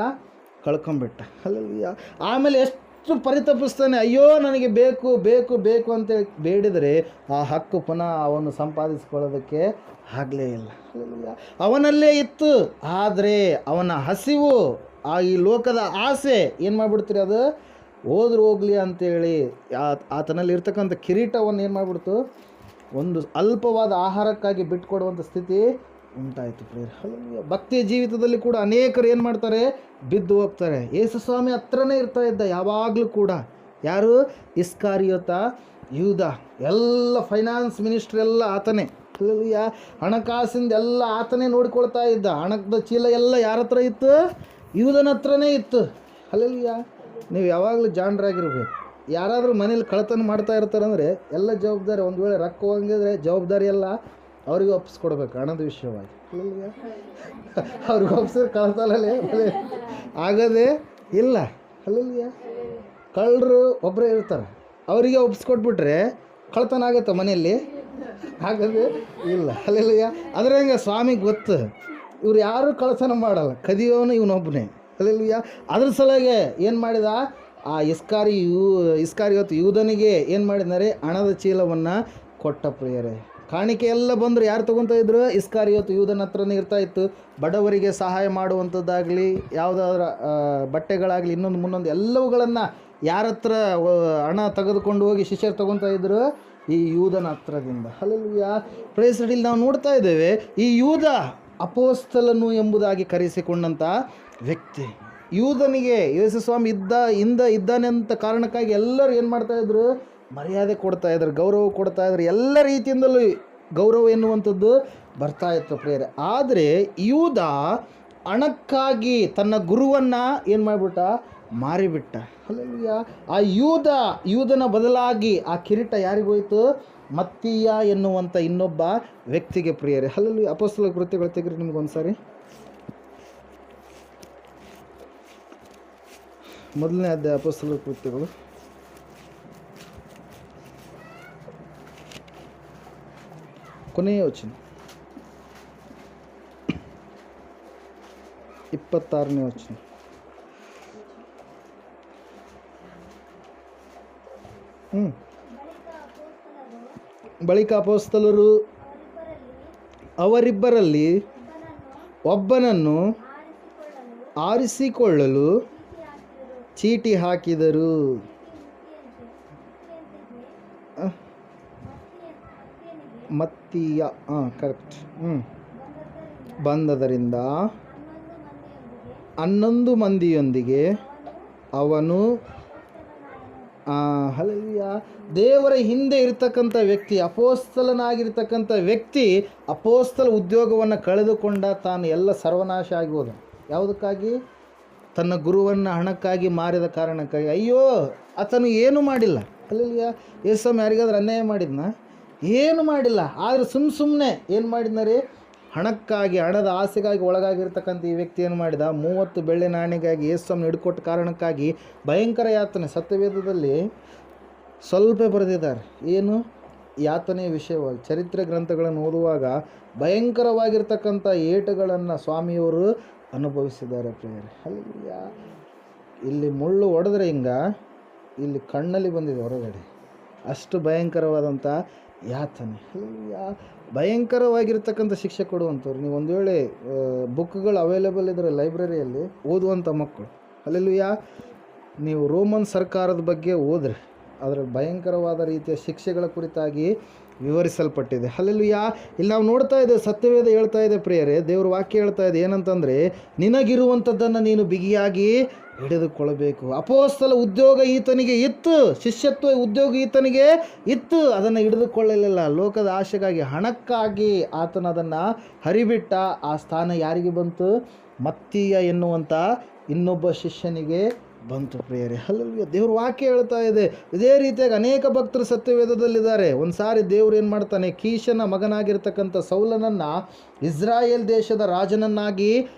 Speaker 1: ಕಳ್ಕೊಂಬಿಟ್ಟ. ಅಲ್ಲೆಲ್ಲ ಆಮೇಲೆ ಎಷ್ಟು ಪರಿತಪಿಸ್ತಾನೆ, ಅಯ್ಯೋ ನನಗೆ ಬೇಕು ಬೇಕು ಬೇಕು ಅಂತೇಳಿ ಬೇಡಿದರೆ ಆ ಹಕ್ಕು ಪುನಃ ಅವನು ಸಂಪಾದಿಸ್ಕೊಳ್ಳೋದಕ್ಕೆ ಆಗಲೇ ಇಲ್ಲ. ಅವನಲ್ಲೇ ಇತ್ತು, ಆದರೆ ಅವನ ಹಸಿವು, ಈ ಲೋಕದ ಆಸೆ ಏನು ಮಾಡಿಬಿಡ್ತೀರಿ? ಅದು ಹೋದ್ರೆ ಹೋಗಲಿ ಅಂತೇಳಿ ಆತನಲ್ಲಿ ಇರ್ತಕ್ಕಂಥ ಕಿರೀಟವನ್ನು ಏನು ಮಾಡಿಬಿಡ್ತು? ಒಂದು ಅಲ್ಪವಾದ ಆಹಾರಕ್ಕಾಗಿ ಬಿಟ್ಕೊಡುವಂಥ ಸ್ಥಿತಿ ಉಂಟಾಯಿತು. ಪ್ರೇರ ಭಕ್ತಿಯ ಜೀವಿತದಲ್ಲಿ ಕೂಡ ಅನೇಕರು ಏನು ಮಾಡ್ತಾರೆ? ಬಿದ್ದು ಹೋಗ್ತಾರೆ. ಯೇಸುಸ್ವಾಮಿ ಹತ್ರನೇ ಇರ್ತಾ ಇದ್ದ ಯಾವಾಗಲೂ ಕೂಡ. ಯಾರು? ಇಸ್ಕಾರಿಯೋತ ಯೂದ. ಎಲ್ಲ ಫೈನಾನ್ಸ್ ಮಿನಿಸ್ಟ್ರಿ ಎಲ್ಲ ಆತನೇ. ಹಣಕಾಸಿಂದ ಎಲ್ಲ ಆತನೇ ನೋಡಿಕೊಳ್ತಾ ಇದ್ದ. ಹಣದ ಚೀಲ ಎಲ್ಲ ಯಾರ ಹತ್ರ ಇತ್ತು? ಯೂದನ ಹತ್ರನೇ ಇತ್ತು. ಅಲ್ಲೆಲ್ಲ ನೀವು ಯಾವಾಗಲೂ ಜಾಣರಾಗಿರ್ಬೇಕು. ಯಾರಾದರೂ ಮನೇಲಿ ಕಳ್ಳತನ ಮಾಡ್ತಾ ಇರ್ತಾರಂದರೆ ಎಲ್ಲ ಜವಾಬ್ದಾರಿ, ಒಂದು ವೇಳೆ ರೊಕ್ಕ ಹೋಗಿದ್ರೆ ಜವಾಬ್ದಾರಿ ಎಲ್ಲ ಅವ್ರಿಗೆ ಒಪ್ಪಿಸ್ಕೊಡ್ಬೇಕು ಹಣದ ವಿಷಯವಾಗಿ. ಅವ್ರಿಗೆ ಒಪ್ಸಿದ್ರೆ ಕಳ್ತನಲ್ಲೇ ಆಗೋದೇ ಇಲ್ಲ. ಅಲ್ಲಲ್ಲಿಯ ಕಳ್ಳರು ಒಬ್ಬರೇ ಇರ್ತಾರೆ, ಅವರಿಗೆ ಒಪ್ಪಿಸ್ಕೊಟ್ಬಿಟ್ರೆ ಕಳ್ತನ ಆಗುತ್ತೆ ಮನೆಯಲ್ಲಿ? ಆಗೋದೇ ಇಲ್ಲ. ಅಲ್ಲಲ್ಲಿಯ ಅದ್ರಂಗೆ ಸ್ವಾಮಿಗೆ ಗೊತ್ತು, ಇವ್ರು ಯಾರೂ ಕಳ್ತನ ಮಾಡಲ್ಲ, ಕದಿಯೋನು ಇವನೊಬ್ಬನೇ. ಅಲ್ಲಲ್ಲಿಯ ಅದ್ರ ಸಲುವಾಗಿ ಏನು ಮಾಡಿದ? ಆ ಇಸ್ಕಾರಿಯೋತ ಯೂದನಿಗೆ ಏನು ಮಾಡಿದ್ದಾರೆ? ಹಣದ ಚೀಲವನ್ನು ಕೊಟ್ಟ. ಪ್ರಿಯರೇ, ಕಾಣಿಕೆ ಎಲ್ಲ ಬಂದರು ಯಾರು ತೊಗೊತಾ ಇದ್ರು? ಇಸ್ಕಾರಿಯೋತ ಯೂದನ ಹತ್ರನೇ ಇರ್ತಾ ಇತ್ತು. ಬಡವರಿಗೆ ಸಹಾಯ ಮಾಡುವಂಥದ್ದಾಗಲಿ, ಯಾವುದಾದ್ರೂ ಬಟ್ಟೆಗಳಾಗಲಿ, ಇನ್ನೊಂದು ಮುನ್ನೊಂದು ಎಲ್ಲವುಗಳನ್ನು ಯಾರ ಹತ್ರ ಹಣ ತೆಗೆದುಕೊಂಡು ಹೋಗಿ ಶಿಷ್ಯರು ತೊಗೊತಾ ಇದ್ರು? ಈ ಯೂದನ ಹತ್ರದಿಂದ. ಅಲ್ಲೆಲ್ಲ ಪ್ರೈಸ್ ಇಲ್ಲಿ ನಾವು ನೋಡ್ತಾ ಇದ್ದೇವೆ, ಈ ಯೂದ ಅಪೋಸ್ತಲನು ಎಂಬುದಾಗಿ ಕರೆಸಿಕೊಂಡಂಥ ವ್ಯಕ್ತಿ. ಯೂದನಿಗೆ ಯೇಸುಸ್ವಾಮಿ ಇದ್ದಾನೆ ಅಂತ ಕಾರಣಕ್ಕಾಗಿ ಎಲ್ಲರೂ ಏನು ಮಾಡ್ತಾಯಿದ್ರು? ಮರ್ಯಾದೆ ಕೊಡ್ತಾಯಿದ್ರು, ಗೌರವ ಕೊಡ್ತಾಯಿದ್ರು. ಎಲ್ಲ ರೀತಿಯಿಂದಲೂ ಗೌರವ ಎನ್ನುವಂಥದ್ದು ಬರ್ತಾಯಿತ್ತು ಪ್ರಿಯರೇ. ಆದರೆ ಯೂದ ಹಣಕ್ಕಾಗಿ ತನ್ನ ಗುರುವನ್ನು ಏನು ಮಾಡಿಬಿಟ್ಟ? ಮಾರಿಬಿಟ್ಟ. ಅಲ್ಲಲ್ಲಿಯ ಆ ಯೂದನ ಬದಲಾಗಿ ಆ ಕಿರೀಟ ಯಾರಿಗೋಯ್ತು? ಮತ್ತೀಯ ಎನ್ನುವಂಥ ಇನ್ನೊಬ್ಬ ವ್ಯಕ್ತಿಗೆ. ಪ್ರಿಯರೇ, ಅಲ್ಲಲ್ಲಿ ಅಪೊಸ್ತಲ ಕೃತ್ಯಗಳು ತೆಗೆರಿ ನಿಮಗೊಂದು ಸಾರಿ. ಮೊದಲನೇ ಅಧ್ಯಾಯ ಅಪೊಸ್ತಲ ಕೃತ್ಯಗಳು, ಕೊನೆಯ ವಚನ 26ನೇ ವಚನ. ಬಳಿಕ ಅಪೊಸ್ತಲರು ಅವರಿಬ್ಬರಲ್ಲಿ ಒಬ್ಬನನ್ನು ಆರಿಸಿಕೊಳ್ಳಲು ಚೀಟಿ ಹಾಕಿದರು. ಮತ್ತೀಯ ಕರೆಕ್ಟ್. ಬಂದದರಿಂದ 11 ಮಂದಿಯೊಂದಿಗೆ ಅವನು ಹಲ್ಲೆಲೂಯಾ, ದೇವರ ಹಿಂದೆ ಇರ್ತಕ್ಕಂಥ ವ್ಯಕ್ತಿ, ಅಪೋಸ್ತಲನಾಗಿರ್ತಕ್ಕಂಥ ವ್ಯಕ್ತಿ ಅಪೋಸ್ತಲ ಉದ್ಯೋಗವನ್ನು ಕಳೆದುಕೊಂಡ ತಾನು ಎಲ್ಲ ಸರ್ವನಾಶ ಆಗಿ ಹೋದ. ಯಾವುದಕ್ಕಾಗಿ? ತನ್ನ ಗುರುವನ್ನು ಹಣಕ್ಕಾಗಿ ಮಾರಿದ ಕಾರಣಕ್ಕಾಗಿ. ಅಯ್ಯೋ, ಆತನು ಏನು ಮಾಡಿಲ್ಲ. ಹಲ್ಲೆಲೂಯಾ. ಯೇಸು ಯಾರಿಗಾದ್ರೂ ಅನ್ಯಾಯ ಮಾಡಿದ್ನ? ಏನು ಮಾಡಿಲ್ಲ. ಆದರೆ ಸುಮ್ಮನೆ ಏನು ಮಾಡಿದ್ನ ರೀ? ಹಣಕ್ಕಾಗಿ, ಹಣದ ಆಸೆಗಾಗಿ ಒಳಗಾಗಿರ್ತಕ್ಕಂಥ ಈ ವ್ಯಕ್ತಿ ಏನು ಮಾಡಿದ? 30 ಬೆಳ್ಳಿ ನಾಣ್ಯಗಾಗಿ ಯೇಸುವನ್ನು ಹಿಡ್ಕೊಟ್ಟ ಕಾರಣಕ್ಕಾಗಿ ಭಯಂಕರ ಯಾತನೆ. ಸತ್ಯವೇದದಲ್ಲಿ ಸ್ವಲ್ಪ ಬರೆದಿದ್ದಾರೆ. ಏನು? ಯಾತನೆಯ ವಿಷಯವಾಗಿ ಚರಿತ್ರೆ ಗ್ರಂಥಗಳನ್ನು ಓದುವಾಗ ಭಯಂಕರವಾಗಿರ್ತಕ್ಕಂಥ ಏಟುಗಳನ್ನು ಸ್ವಾಮಿಯವರು ಅನುಭವಿಸಿದ್ದಾರೆ ಪ್ರಿಯರೇ. ಹಲ್ಲೆಲೂಯಾ. ಇಲ್ಲಿ ಮುಳ್ಳು ಹೊಡೆದ್ರೆ ಇಲ್ಲಿ ಕಣ್ಣಲ್ಲಿ ಬಂದಿದೆ ಹೊರಗಡೆ, ಅಷ್ಟು ಭಯಂಕರವಾದಂಥ ಯಾತನೆ. ಹಲ್ಲೆಲೂಯಾ. ಭಯಂಕರವಾಗಿರ್ತಕ್ಕಂಥ ಶಿಕ್ಷೆ ಕೊಡುವಂಥವ್ರು. ನೀವು ಒಂದು ವೇಳೆ ಬುಕ್ಗಳು ಅವೈಲೇಬಲ್ ಇದ್ದರೆ ಲೈಬ್ರರಿಯಲ್ಲಿ ಓದುವಂಥ ಮಕ್ಕಳು, ಹಲ್ಲೆಲೂಯಾ, ನೀವು ರೋಮನ್ ಸರ್ಕಾರದ ಬಗ್ಗೆ ಓದ್ರಿ. ಅದರ ಭಯಂಕರವಾದ ರೀತಿಯ ಶಿಕ್ಷೆಗಳ ಕುರಿತಾಗಿ ವಿವರಿಸಲ್ಪಟ್ಟಿದೆ. ಹಲ್ಲೆಲೂಯಾ. ಇಲ್ಲಿ ನಾವು ನೋಡ್ತಾ ಇದ್ದೇವೆ, ಸತ್ಯವೇದ ಹೇಳ್ತಾ ಇದೆ ಪ್ರಿಯರೇ, ದೇವ್ರ ವಾಕ್ಯ ಹೇಳ್ತಾ ಇದೆ ಏನಂತಂದರೆ, ನಿನಗಿರುವಂಥದ್ದನ್ನು ನೀನು ಬಿಗಿಯಾಗಿ ಹಿಡಿದುಕೊಳ್ಳಬೇಕು. ಅಪೋಸ್ತಲ ಉದ್ಯೋಗ ಈತನಿಗೆ ಇತ್ತು, ಶಿಷ್ಯತ್ವ ಉದ್ಯೋಗ ಈತನಿಗೆ ಇತ್ತು, ಅದನ್ನು ಹಿಡಿದುಕೊಳ್ಳಲಿಲ್ಲ. ಲೋಕದ ಆಶೆಗಾಗಿ, ಹಣಕ್ಕಾಗಿ ಆತನ ಅದನ್ನು ಹರಿಬಿಟ್ಟ. ಆ ಸ್ಥಾನ ಯಾರಿಗೆ ಬಂತು? ಮತ್ತೀಯ ಎನ್ನುವಂಥ ಇನ್ನೊಬ್ಬ ಶಿಷ್ಯನಿಗೆ ಬಂತು ಪ್ರಿಯರೇ. ಹಲ್ಲೆಲೂಯಾ. ದೇವ್ರ ವಾಕ್ಯ ಹೇಳ್ತಾ ಇದೆ. ಇದೇ ರೀತಿಯಾಗಿ ಅನೇಕ ಭಕ್ತರು ಸತ್ಯವೇದದಲ್ಲಿದ್ದಾರೆ. ಒಂದು ಸಾರಿ ದೇವ್ರು ಏನು ಮಾಡ್ತಾನೆ? ಕೀಷನ ಮಗನಾಗಿರ್ತಕ್ಕಂಥ ಸೌಲನನ್ನು ಇಸ್ರಾಯೇಲ್ ದೇಶದ ರಾಜನನ್ನಾಗಿ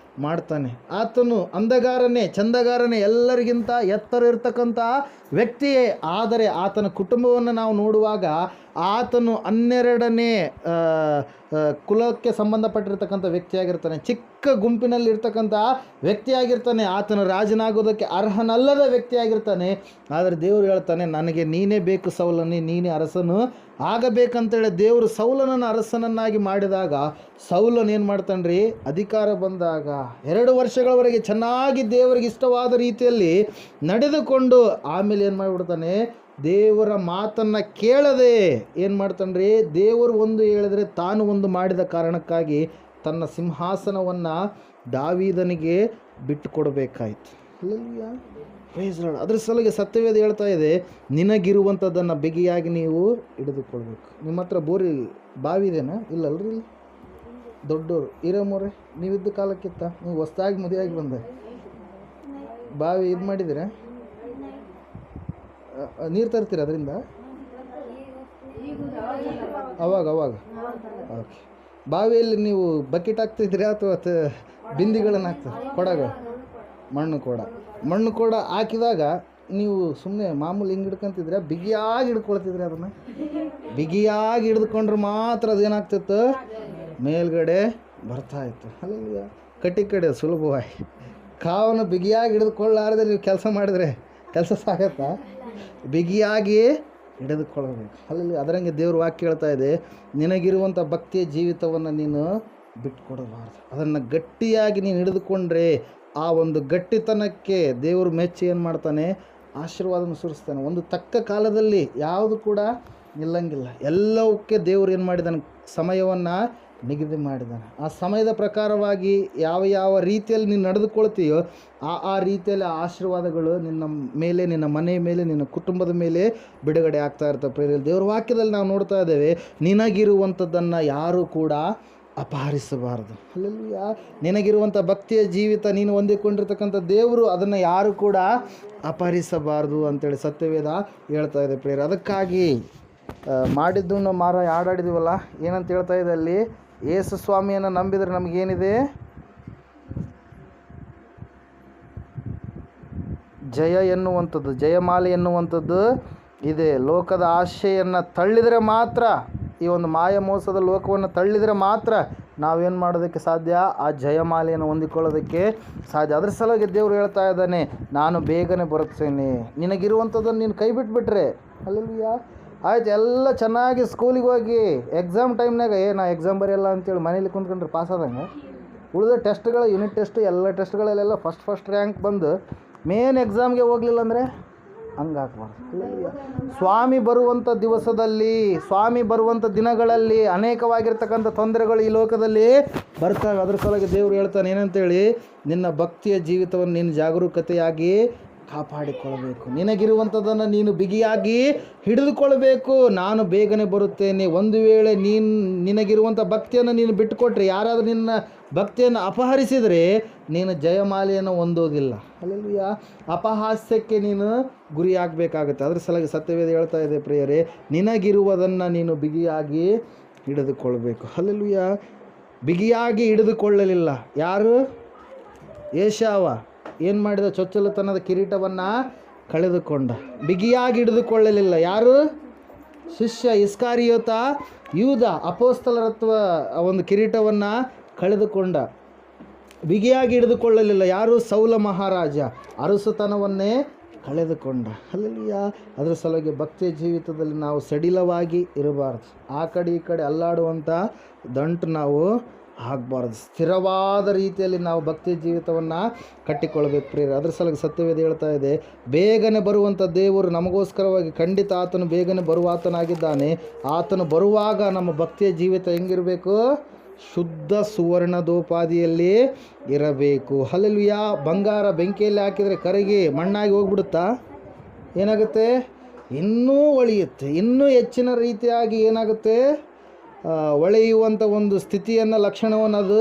Speaker 1: ಮಾಡ್ತಾನೆ. ಆತನು ಅಂದಗಾರನೇ, ಚಂದಗಾರನೇ, ಎಲ್ಲರಿಗಿಂತ ಎತ್ತರ ಇರ್ತಕ್ಕಂಥ ವ್ಯಕ್ತಿಯೇ. ಆದರೆ ಆತನ ಕುಟುಂಬವನ್ನು ನಾವು ನೋಡುವಾಗ ಆತನು 12ನೇ ಕುಲಕ್ಕೆ ಸಂಬಂಧಪಟ್ಟಿರ್ತಕ್ಕಂಥ ವ್ಯಕ್ತಿಯಾಗಿರ್ತಾನೆ. ಚಿಕ್ಕ ಗುಂಪಿನಲ್ಲಿರ್ತಕ್ಕಂಥ ವ್ಯಕ್ತಿಯಾಗಿರ್ತಾನೆ. ಆತನು ರಾಜನಾಗೋದಕ್ಕೆ ಅರ್ಹನಲ್ಲದ ವ್ಯಕ್ತಿಯಾಗಿರ್ತಾನೆ. ಆದರೆ ದೇವರು ಹೇಳ್ತಾನೆ, ನನಗೆ ನೀನೇ ಬೇಕು ಸೌಲನೇ, ನೀನೇ ಅರಸನು ಆಗಬೇಕಂತೇಳಿ ದೇವರು ಸೌಲನನ್ನು ಅರಸನನ್ನಾಗಿ ಮಾಡಿದಾಗ ಸೌಲನ್ ಏನು ಮಾಡ್ತಾನೆ ರೀ? ಅಧಿಕಾರ ಬಂದಾಗ 2 ವರ್ಷಗಳವರೆಗೆ ಚೆನ್ನಾಗಿ ದೇವರಿಗೆ ಇಷ್ಟವಾದ ರೀತಿಯಲ್ಲಿ ನಡೆದುಕೊಂಡು ಆಮೇಲೆ ಏನು ಮಾಡಿಬಿಡ್ತಾನೆ? ದೇವರ ಮಾತನ್ನು ಕೇಳದೆ ಏನು ಮಾಡ್ತಾನೆ ರೀ? ದೇವರು ಒಂದು ಹೇಳಿದರೆ ತಾನು ಒಂದು ಮಾಡಿದ ಕಾರಣಕ್ಕಾಗಿ ತನ್ನ ಸಿಂಹಾಸನವನ್ನು ದಾವೀದನಿಗೆ ಬಿಟ್ಟು ಕೊಡಬೇಕಾಯ್ತು. ಹಲ್ಲೆಲೂಯಾ. Praise lord. ಅದ್ರ ಸಲುವಾಗಿ ಸತ್ಯವೇದ ಹೇಳ್ತಾ ಇದೆ, ನಿನಗಿರುವಂಥದ್ದನ್ನು ಬಿಗಿಯಾಗಿ ನೀವು ಹಿಡಿದುಕೊಳ್ಬೇಕು. ನಿಮ್ಮ ಹತ್ರ ಬಾವಿ ಇದೆನಾ? ಇಲ್ಲಲ್ರಿ. ಇಲ್ಲಿ ದೊಡ್ಡವರು ಹಿರೇಮೋರೆ, ನೀವಿದ್ದ ಕಾಲಕ್ಕಿಂತ ನೀವು ಹೊಸದಾಗಿ ಮದುವೆಯಾಗಿ ಬಂದೆ, ಬಾವಿ ಇದು ಮಾಡಿದ್ದೀರ? ನೀರು ತರ್ತೀರ ಅದರಿಂದ? ಅವಾಗ ಓಕೆ. ಬಾವಿಯಲ್ಲಿ ನೀವು ಬಕೆಟ್ ಹಾಕ್ತಿದ್ದೀರಾ ಅಥವಾ ಬಿಂದಿಗಳನ್ನು ಹಾಕ್ತೀರ? ಕೊಡಗಳು, ಮಣ್ಣು ಕೊಡ ಹಾಕಿದಾಗ ನೀವು ಸುಮ್ಮನೆ ಮಾಮೂಲಿ ಹಿಂಗೆ ಹಿಡ್ಕೊಂತಿದ್ರೆ ಬಿಗಿಯಾಗಿ ಹಿಡ್ಕೊಳ್ತಿದ್ರೆ, ಅದನ್ನು ಬಿಗಿಯಾಗಿ ಹಿಡಿದುಕೊಂಡ್ರೆ ಮಾತ್ರ ಅದೇನಾಗ್ತಿತ್ತು? ಮೇಲ್ಗಡೆ ಬರ್ತಾಯಿತ್ತು. ಅಲ್ಲ ಕಡೆ ಸುಲಭವಾಗಿ ಕಾವನ್ನು ಬಿಗಿಯಾಗಿ ಹಿಡಿದುಕೊಳ್ಳಾರದೆ ನೀವು ಕೆಲಸ ಮಾಡಿದರೆ ಕೆಲಸ ಸಾಗತ್ತಾ? ಬಿಗಿಯಾಗಿ ಹಿಡಿದುಕೊಳ್ಳಬೇಕು. ಅಲ್ಲಿ ಅದರಂಗೆ ದೇವ್ರ ವಾಕ್ಯ ಹೇಳ್ತಾ ಇದೆ, ನಿನಗಿರುವಂಥ ಭಕ್ತಿಯ ಜೀವಿತವನ್ನು ನೀನು ಬಿಟ್ಕೊಡಬಾರ್ದು. ಅದನ್ನು ಗಟ್ಟಿಯಾಗಿ ನೀನು ಹಿಡಿದುಕೊಂಡ್ರೆ ಆ ಒಂದು ಗಟ್ಟಿತನಕ್ಕೆ ದೇವರು ಮೆಚ್ಚಿ ಏನು ಮಾಡ್ತಾನೆ? ಆಶೀರ್ವಾದವನ್ನು ಸುರಿಸ್ತಾನೆ. ಒಂದು ತಕ್ಕ ಕಾಲದಲ್ಲಿ ಯಾವುದು ಕೂಡ ನಿಲ್ಲಂಗಿಲ್ಲ. ಎಲ್ಲವಕ್ಕೆ ದೇವರು ಏನು ಮಾಡಿದ್ದಾನೆ? ಸಮಯವನ್ನು ನಿಗದಿ ಮಾಡಿದ್ದಾನೆ. ಆ ಸಮಯದ ಪ್ರಕಾರವಾಗಿ ಯಾವ ರೀತಿಯಲ್ಲಿ ನೀನು ನಡೆದುಕೊಳ್ತೀಯೋ ಆ ರೀತಿಯಲ್ಲಿ ಆಶೀರ್ವಾದಗಳು ನಿನ್ನ ಮೇಲೆ, ನಿನ್ನ ಮನೆಯ ಮೇಲೆ, ನಿನ್ನ ಕುಟುಂಬದ ಮೇಲೆ ಬಿಡುಗಡೆ ಆಗ್ತಾ ಇರ್ತವೆ. ಪ್ರೇರಲ್ಲಿ ದೇವ್ರ ವಾಕ್ಯದಲ್ಲಿ ನಾವು ನೋಡ್ತಾ ಇದ್ದೇವೆ, ನಿನಗಿರುವಂಥದ್ದನ್ನು ಯಾರೂ ಕೂಡ ಅಪಹರಿಸಬಾರದು. ಹಲ್ಲೆಲೂಯಾ. ನಿನಗಿರುವಂಥ ಭಕ್ತಿಯ ಜೀವಿತ, ನೀನು ಹೊಂದಿಕೊಂಡಿರ್ತಕ್ಕಂಥ ದೇವರು, ಅದನ್ನು ಯಾರು ಕೂಡ ಅಪಹರಿಸಬಾರ್ದು ಅಂತೇಳಿ ಸತ್ಯವೇದ ಹೇಳ್ತಾ ಇದೆ ಪ್ರೇರ. ಅದಕ್ಕಾಗಿ ಮಾಡಿದ್ದು ನಾವು ಹಾಡಾಡಿದೀವಲ್ಲ, ಏನಂತ ಹೇಳ್ತಾ ಇದೆ ಅಲ್ಲಿ? ಯೇಸು ಸ್ವಾಮಿಯನ್ನು ನಂಬಿದರೆ ನಮಗೇನಿದೆ? ಜಯ ಎನ್ನುವಂಥದ್ದು, ಜಯಮಾಲೆ ಎನ್ನುವಂಥದ್ದು ಇದೆ. ಲೋಕದ ಆಶೆಯನ್ನು ತಳ್ಳಿದರೆ ಮಾತ್ರ, ಈ ಒಂದು ಮಾಯ ಮೋಸದ ಲೋಕವನ್ನು ತಳ್ಳಿದರೆ ಮಾತ್ರ ನಾವೇನು ಮಾಡೋದಕ್ಕೆ ಸಾಧ್ಯ? ಆ ಜಯಮಾಲೆಯನ್ನು ಹೊಂದಿಕೊಳ್ಳೋದಕ್ಕೆ ಸಾಧ್ಯ. ಅದ್ರ ಸಲುವಾಗಿ ದೇವರು ಹೇಳ್ತಾ ಇದ್ದಾನೆ, ನಾನು ಬೇಗನೆ ಬರುತ್ತೇನೆ. ನಿನಗಿರುವಂಥದ್ದನ್ನು ನೀನು ಕೈ ಬಿಟ್ಬಿಟ್ರೆ, ಹಲ್ಲೆಲೂಯಾ, ಆಯ್ತು, ಎಲ್ಲ ಚೆನ್ನಾಗಿ ಸ್ಕೂಲಿಗೆ ಹೋಗಿ ಎಕ್ಸಾಮ್ ಟೈಮ್ನಾಗ ನಾ ಎಕ್ಸಾಮ್ ಬರೆಯಲ್ಲ ಅಂತೇಳಿ ಮನೇಲಿ ಕುಂತ್ಕೊಂಡ್ರೆ ಪಾಸ್ ಆದಂಗೆ, ಉಳಿದ ಟೆಸ್ಟ್ಗಳು, ಯೂನಿಟ್ ಟೆಸ್ಟ್, ಎಲ್ಲ ಟೆಸ್ಟ್ಗಳಲ್ಲೆಲ್ಲ ಫಸ್ಟ್ ರ್ಯಾಂಕ್ ಬಂದು ಮೇನ್ ಎಕ್ಸಾಮ್ಗೆ ಹೋಗಲಿಲ್ಲ ಅಂದರೆ ಹಂಗಾಗಬಾರ್ದು. ಸ್ವಾಮಿ ಬರುವಂಥ ದಿವಸದಲ್ಲಿ, ಸ್ವಾಮಿ ಬರುವಂಥ ದಿನಗಳಲ್ಲಿ ಅನೇಕವಾಗಿರ್ತಕ್ಕಂಥ ತೊಂದರೆಗಳು ಈ ಲೋಕದಲ್ಲಿ ಬರ್ತಾವೆ. ಅದ್ರ ಸಲುವಾಗಿ ದೇವರು ಹೇಳ್ತಾನೆ ಏನಂತೇಳಿ, ನಿನ್ನ ಭಕ್ತಿಯ ಜೀವಿತವನ್ನು ನೀನು ಜಾಗರೂಕತೆಯಾಗಿ ಕಾಪಾಡಿಕೊಳ್ಳಬೇಕು. ನಿನಗಿರುವಂಥದ್ದನ್ನು ನೀನು ಬಿಗಿಯಾಗಿ ಹಿಡಿದುಕೊಳ್ಬೇಕು. ನಾನು ಬೇಗನೆ ಬರುತ್ತೇನೆ. ಒಂದು ವೇಳೆ ನಿನಗಿರುವಂಥ ಭಕ್ತಿಯನ್ನು ನೀನು ಬಿಟ್ಟುಕೊಟ್ರೆ, ಯಾರಾದರೂ ನಿನ್ನ ಭಕ್ತಿಯನ್ನು ಅಪಹರಿಸಿದರೆ ನೀನು ಜಯಮಾಲೆಯನ್ನು ಹೊಂದೋದಿಲ್ಲ. ಅಲ್ಲೆಲ್ಲೂಯ. ಅಪಹಾಸ್ಯಕ್ಕೆ ನೀನು ಗುರಿಯಾಗಬೇಕಾಗುತ್ತೆ. ಅದ್ರ ಸಲುವಾಗಿ ಸತ್ಯವೇದ ಹೇಳ್ತಾ ಇದೆ ಪ್ರಿಯರೇ, ನಿನಗಿರುವುದನ್ನು ನೀನು ಬಿಗಿಯಾಗಿ ಹಿಡಿದುಕೊಳ್ಬೇಕು. ಅಲ್ಲೆಲ್ಲೂಯ. ಬಿಗಿಯಾಗಿ ಹಿಡಿದುಕೊಳ್ಳಲಿಲ್ಲ ಯಾರು? ಏಷಾವ ಏನು ಮಾಡಿದ? ಚೊಚ್ಚಲತನದ ಕಿರೀಟವನ್ನು ಕಳೆದುಕೊಂಡ. ಬಿಗಿಯಾಗಿ ಹಿಡಿದುಕೊಳ್ಳಲಿಲ್ಲ ಯಾರು? ಶಿಷ್ಯ ಇಸ್ಕಾರಿಯೋತ ಯೂದ ಅಪೊಸ್ತಲರತ್ವ ಒಂದು ಕಿರೀಟವನ್ನು ಕಳೆದುಕೊಂಡ. ಬಿಗಿಯಾಗಿ ಹಿಡಿದುಕೊಳ್ಳಲಿಲ್ಲ ಯಾರು? ಸೌಲ ಮಹಾರಾಜ ಅರಸುತನವನ್ನೇ ಕಳೆದುಕೊಂಡ. ಅಲ್ಲಲ್ಲಿಯ ಅದರ ಸಲುವಾಗಿ ಭಕ್ತಿಯ ಜೀವಿತದಲ್ಲಿ ನಾವು ಸಡಿಲವಾಗಿ ಇರಬಾರ್ದು. ಆ ಕಡೆ ಈ ಕಡೆ ಅಲ್ಲಾಡುವಂಥ ದಂಟು ನಾವು ಆಗಬಾರ್ದು. ಸ್ಥಿರವಾದ ರೀತಿಯಲ್ಲಿ ನಾವು ಭಕ್ತಿಯ ಜೀವಿತವನ್ನು ಕಟ್ಟಿಕೊಳ್ಬೇಕು ಪ್ರಿಯರೇ. ಅದರ ಸಲುವಾಗಿ ಸತ್ಯವೇದ ಹೇಳ್ತಾ ಇದೆ, ಬೇಗನೆ ಬರುವಂಥ ದೇವರು ನಮಗೋಸ್ಕರವಾಗಿ ಖಂಡಿತ ಆತನು ಬೇಗನೆ ಬರುವ ಆತನಾಗಿದ್ದಾನೆ. ಆತನು ಬರುವಾಗ ನಮ್ಮ ಭಕ್ತಿಯ ಜೀವಿತ ಹೆಂಗಿರಬೇಕು? ಶುದ್ಧ ಸುವರ್ಣದೋಪಾದಿಯಲ್ಲಿ ಇರಬೇಕು. ಹಲ್ಲೆಲೂಯಾ. ಬಂಗಾರ ಬೆಂಕಿಯಲ್ಲಿ ಹಾಕಿದರೆ ಕರಗಿ ಮಣ್ಣಾಗಿ ಹೋಗ್ಬಿಡುತ್ತಾ? ಏನಾಗುತ್ತೆ? ಇನ್ನೂ ಒಳೆಯುತ್ತೆ. ಇನ್ನೂ ಹೆಚ್ಚಿನ ರೀತಿಯಾಗಿ ಏನಾಗುತ್ತೆ? ಒಳೆಯುವಂಥ ಒಂದು ಸ್ಥಿತಿಯನ್ನು, ಲಕ್ಷಣವನ್ನು ಅದು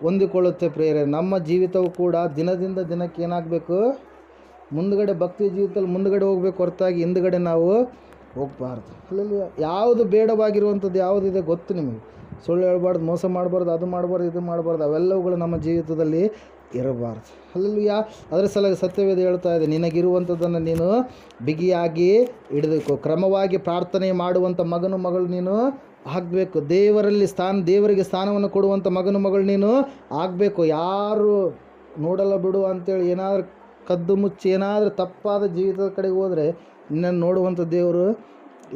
Speaker 1: ಹೊಂದಿಕೊಳ್ಳುತ್ತೆ ಪ್ರಿಯರೇ. ನಮ್ಮ ಜೀವಿತವು ಕೂಡ ದಿನದಿಂದ ದಿನಕ್ಕೆ ಏನಾಗಬೇಕು? ಮುಂದುಗಡೆ ಭಕ್ತಿ ಜೀವಿತದಲ್ಲಿ ಮುಂದುಗಡೆ ಹೋಗಬೇಕು ಹೊರತಾಗಿ ಹಿಂದುಗಡೆ ನಾವು ಹೋಗಬಾರ್ದು. ಅಲ್ಲಲ್ಲಿ ಯಾವುದು ಬೇಡವಾಗಿರುವಂಥದ್ದು ಯಾವುದಿದೆ ಗೊತ್ತು ನಿಮಗೆ. ಸುಳ್ಳು ಹೇಳ್ಬಾರ್ದು, ಮೋಸ ಮಾಡಬಾರ್ದು, ಅದು ಮಾಡಬಾರ್ದು, ಇದು ಮಾಡಬಾರ್ದು, ಅವೆಲ್ಲವುಗಳು ನಮ್ಮ ಜೀವಿತದಲ್ಲಿ ಇರಬಾರ್ದು. ಅಲ್ಲಲ್ಲಿ ಅದರ ಸಲುವಾಗಿ ಸತ್ಯವೇದ ಹೇಳ್ತಾ ಇದೆ, ನಿನಗಿರುವಂಥದ್ದನ್ನು ನೀನು ಬಿಗಿಯಾಗಿ ಹಿಡಿದುಕೋ. ಕ್ರಮವಾಗಿ ಪ್ರಾರ್ಥನೆ ಮಾಡುವಂಥ ಮಗನು ಮಗಳು ನೀನು ಆಗಬೇಕು. ದೇವರಿಗೆ ಸ್ಥಾನವನ್ನು ಕೊಡುವಂಥ ಮಗನು ಮಗಳು ನೀನು ಆಗಬೇಕು. ಯಾರು ನೋಡಲ್ಲ ಬಿಡು ಅಂತೇಳಿ ಏನಾದರೂ ಕದ್ದು ಮುಚ್ಚಿ ಏನಾದರೂ ತಪ್ಪಾದ ಜೀವಿತದ ಕಡೆಗೆ ಹೋದರೆ ನಿನ್ನನ್ನು ನೋಡುವಂಥ ದೇವರು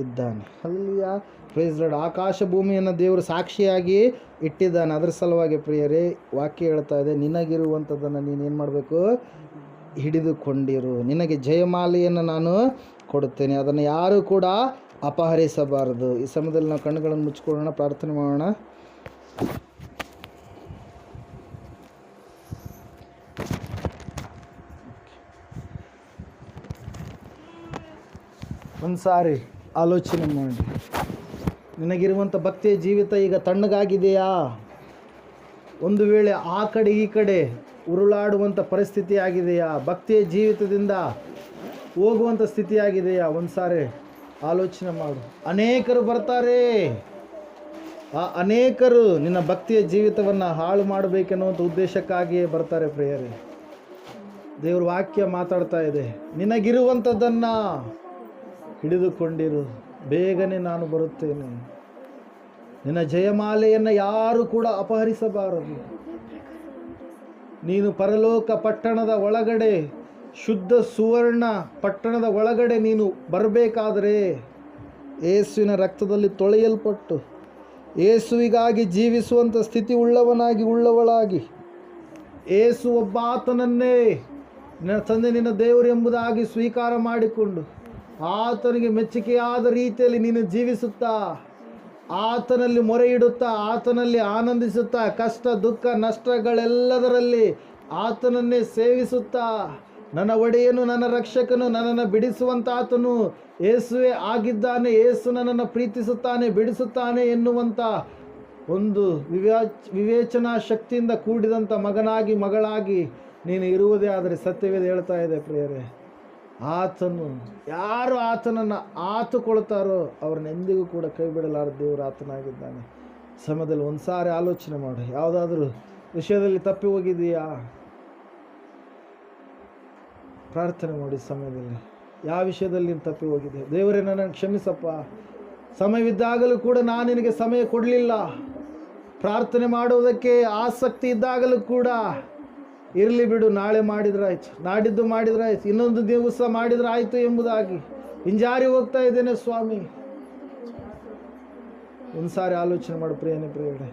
Speaker 1: ಇದ್ದಾನೆ. ಅಲ್ಲಿಯ ಪ್ರೈಸ್ ಲಾರ್ಡ್. ಆಕಾಶ ಭೂಮಿಯನ್ನು ದೇವರು ಸಾಕ್ಷಿಯಾಗಿ ಇಟ್ಟಿದ್ದಾನೆ. ಅದರ ಸಲುವಾಗಿ ಪ್ರಿಯರೇ ವಾಕ್ಯ ಹೇಳ್ತಾ ಇದೆ, ನಿನಗಿರುವಂಥದ್ದನ್ನು ನೀನು ಏನು ಮಾಡಬೇಕು? ಹಿಡಿದುಕೊಂಡಿರು. ನಿನಗೆ ಜಯಮಾಲೆಯನ್ನು ನಾನು ಕೊಡುತ್ತೇನೆ, ಅದನ್ನು ಯಾರೂ ಕೂಡ ಅಪಹರಿಸಬಾರದು. ಈ ಸಮಯದಲ್ಲಿ ನಾವು ಕಣ್ಣುಗಳನ್ನು ಮುಚ್ಚಿಕೊಳ್ಳೋಣ, ಪ್ರಾರ್ಥನೆ ಮಾಡೋಣ. ಒಂದು ಸಾರಿ ಆಲೋಚನೆ ಮಾಡಿ, ನಿನಗಿರುವಂಥ ಭಕ್ತಿಯ ಜೀವಿತ ಈಗ ತಣ್ಣಗಾಗಿದೆಯಾ? ಒಂದು ವೇಳೆ ಆ ಕಡೆ ಈ ಕಡೆ ಉರುಳಾಡುವಂಥ ಪರಿಸ್ಥಿತಿ ಆಗಿದೆಯಾ? ಭಕ್ತಿಯ ಜೀವಿತದಿಂದ ಹೋಗುವಂಥ ಸ್ಥಿತಿಯಾಗಿದೆಯಾ? ಒಂದು ಸಾರಿ ಆಲೋಚನೆ ಮಾಡು. ಅನೇಕರು ಬರ್ತಾರೆ, ಆ ಅನೇಕರು ನಿನ್ನ ಭಕ್ತಿಯ ಜೀವಿತವನ್ನು ಹಾಳು ಮಾಡಬೇಕೆನ್ನುವಂಥ ಉದ್ದೇಶಕ್ಕಾಗಿಯೇ ಬರ್ತಾರೆ ಪ್ರಿಯರೇ. ದೇವ್ರ ವಾಕ್ಯ ಮಾತಾಡ್ತಾ ಇದೆ, ನಿನಗಿರುವಂಥದ್ದನ್ನು ಹಿಡಿದುಕೊಂಡಿರು, ಬೇಗನೆ ನಾನು ಬರುತ್ತೇನೆ. ನಿನ್ನ ಜಯಮಾಲೆಯನ್ನು ಯಾರು ಕೂಡ ಅಪಹರಿಸಬಾರದು. ನೀನು ಪರಲೋಕ ಪಟ್ಟಣದ ಒಳಗಡೆ, ಶುದ್ಧ ಸುವರ್ಣ ಪಟ್ಟಣದ ಒಳಗಡೆ ನೀನು ಬರಬೇಕಾದರೆ ಯೇಸುವಿನ ರಕ್ತದಲ್ಲಿ ತೊಳೆಯಲ್ಪಟ್ಟು ಯೇಸುವಿಗಾಗಿ ಜೀವಿಸುವಂಥ ಸ್ಥಿತಿ ಉಳ್ಳವಳಾಗಿ ಯೇಸು ಒಬ್ಬ ಆತನನ್ನೇ ನಿನ್ನ ತಂದೆ ನಿನ್ನ ದೇವರು ಎಂಬುದಾಗಿ ಸ್ವೀಕಾರ ಮಾಡಿಕೊಂಡು ಆತನಿಗೆ ಮೆಚ್ಚುಗೆಯಾದ ರೀತಿಯಲ್ಲಿ ನೀನು ಜೀವಿಸುತ್ತಾ, ಆತನಲ್ಲಿ ಮೊರೆ ಇಡುತ್ತಾ, ಆತನಲ್ಲಿ ಆನಂದಿಸುತ್ತಾ, ಕಷ್ಟ ದುಃಖ ನಷ್ಟಗಳೆಲ್ಲದರಲ್ಲಿ ಆತನನ್ನೇ ಸೇವಿಸುತ್ತಾ, ನನ್ನ ಒಡೆಯನು ನನ್ನ ರಕ್ಷಕನು ನನ್ನನ್ನು ಬಿಡಿಸುವಂಥ ಆತನು ಯೇಸುವೇ ಆಗಿದ್ದಾನೆ, ಯೇಸು ನನ್ನನ್ನು ಪ್ರೀತಿಸುತ್ತಾನೆ, ಬಿಡಿಸುತ್ತಾನೆ ಎನ್ನುವಂಥ ಒಂದು ವಿವೇಚನಾ ಶಕ್ತಿಯಿಂದ ಕೂಡಿದಂಥ ಮಗನಾಗಿ ಮಗಳಾಗಿ ನೀನು ಇರುವುದೇ ಆದರೆ ಸತ್ಯವೇದ ಹೇಳ್ತಾ ಇದೆ ಪ್ರಿಯರೇ, ಆತನು ಯಾರು ಆತನನ್ನು ಆತುಕೊಳ್ತಾರೋ ಅವ್ರನ್ನ ಎಂದಿಗೂ ಕೂಡ ಕೈ ಬಿಡಲಾರ ದೇವರು ಆತನಾಗಿದ್ದಾನೆ. ಸಮಯದಲ್ಲಿ ಒಂದು ಸಾರಿ ಆಲೋಚನೆ ಮಾಡು, ಯಾವುದಾದ್ರೂ ವಿಷಯದಲ್ಲಿ ತಪ್ಪಿ ಹೋಗಿದೆಯಾ? ಪ್ರಾರ್ಥನೆ ಮಾಡಿ ಸಮಯದಲ್ಲಿ ಯಾವ ವಿಷಯದಲ್ಲಿ ನೀನು ತಪ್ಪಿ ಹೋಗಿದೆ? ದೇವರೇ ನನ್ನನ್ನು ಕ್ಷಮಿಸಪ್ಪ, ಸಮಯವಿದ್ದಾಗಲೂ ಕೂಡ ನಾನು ನಿನಗೆ ಸಮಯ ಕೊಡಲಿಲ್ಲ, ಪ್ರಾರ್ಥನೆ ಮಾಡುವುದಕ್ಕೆ ಆಸಕ್ತಿ ಇದ್ದಾಗಲೂ ಕೂಡ ಇರಲಿ ಬಿಡು, ನಾಳೆ ಮಾಡಿದ್ರಾಯ್ತು, ನಾಡಿದ್ದು ಮಾಡಿದ್ರಾಯ್ತು, ಇನ್ನೊಂದು ದಿವಸ ಮಾಡಿದ್ರೆ ಆಯಿತು ಎಂಬುದಾಗಿ ಹಿಂಜಾರಿ ಹೋಗ್ತಾ ಇದ್ದೇನೆ ಸ್ವಾಮಿ. ಒಂದು ಸಾರಿ ಆಲೋಚನೆ ಮಾಡು ಪ್ರಿಯರೇ,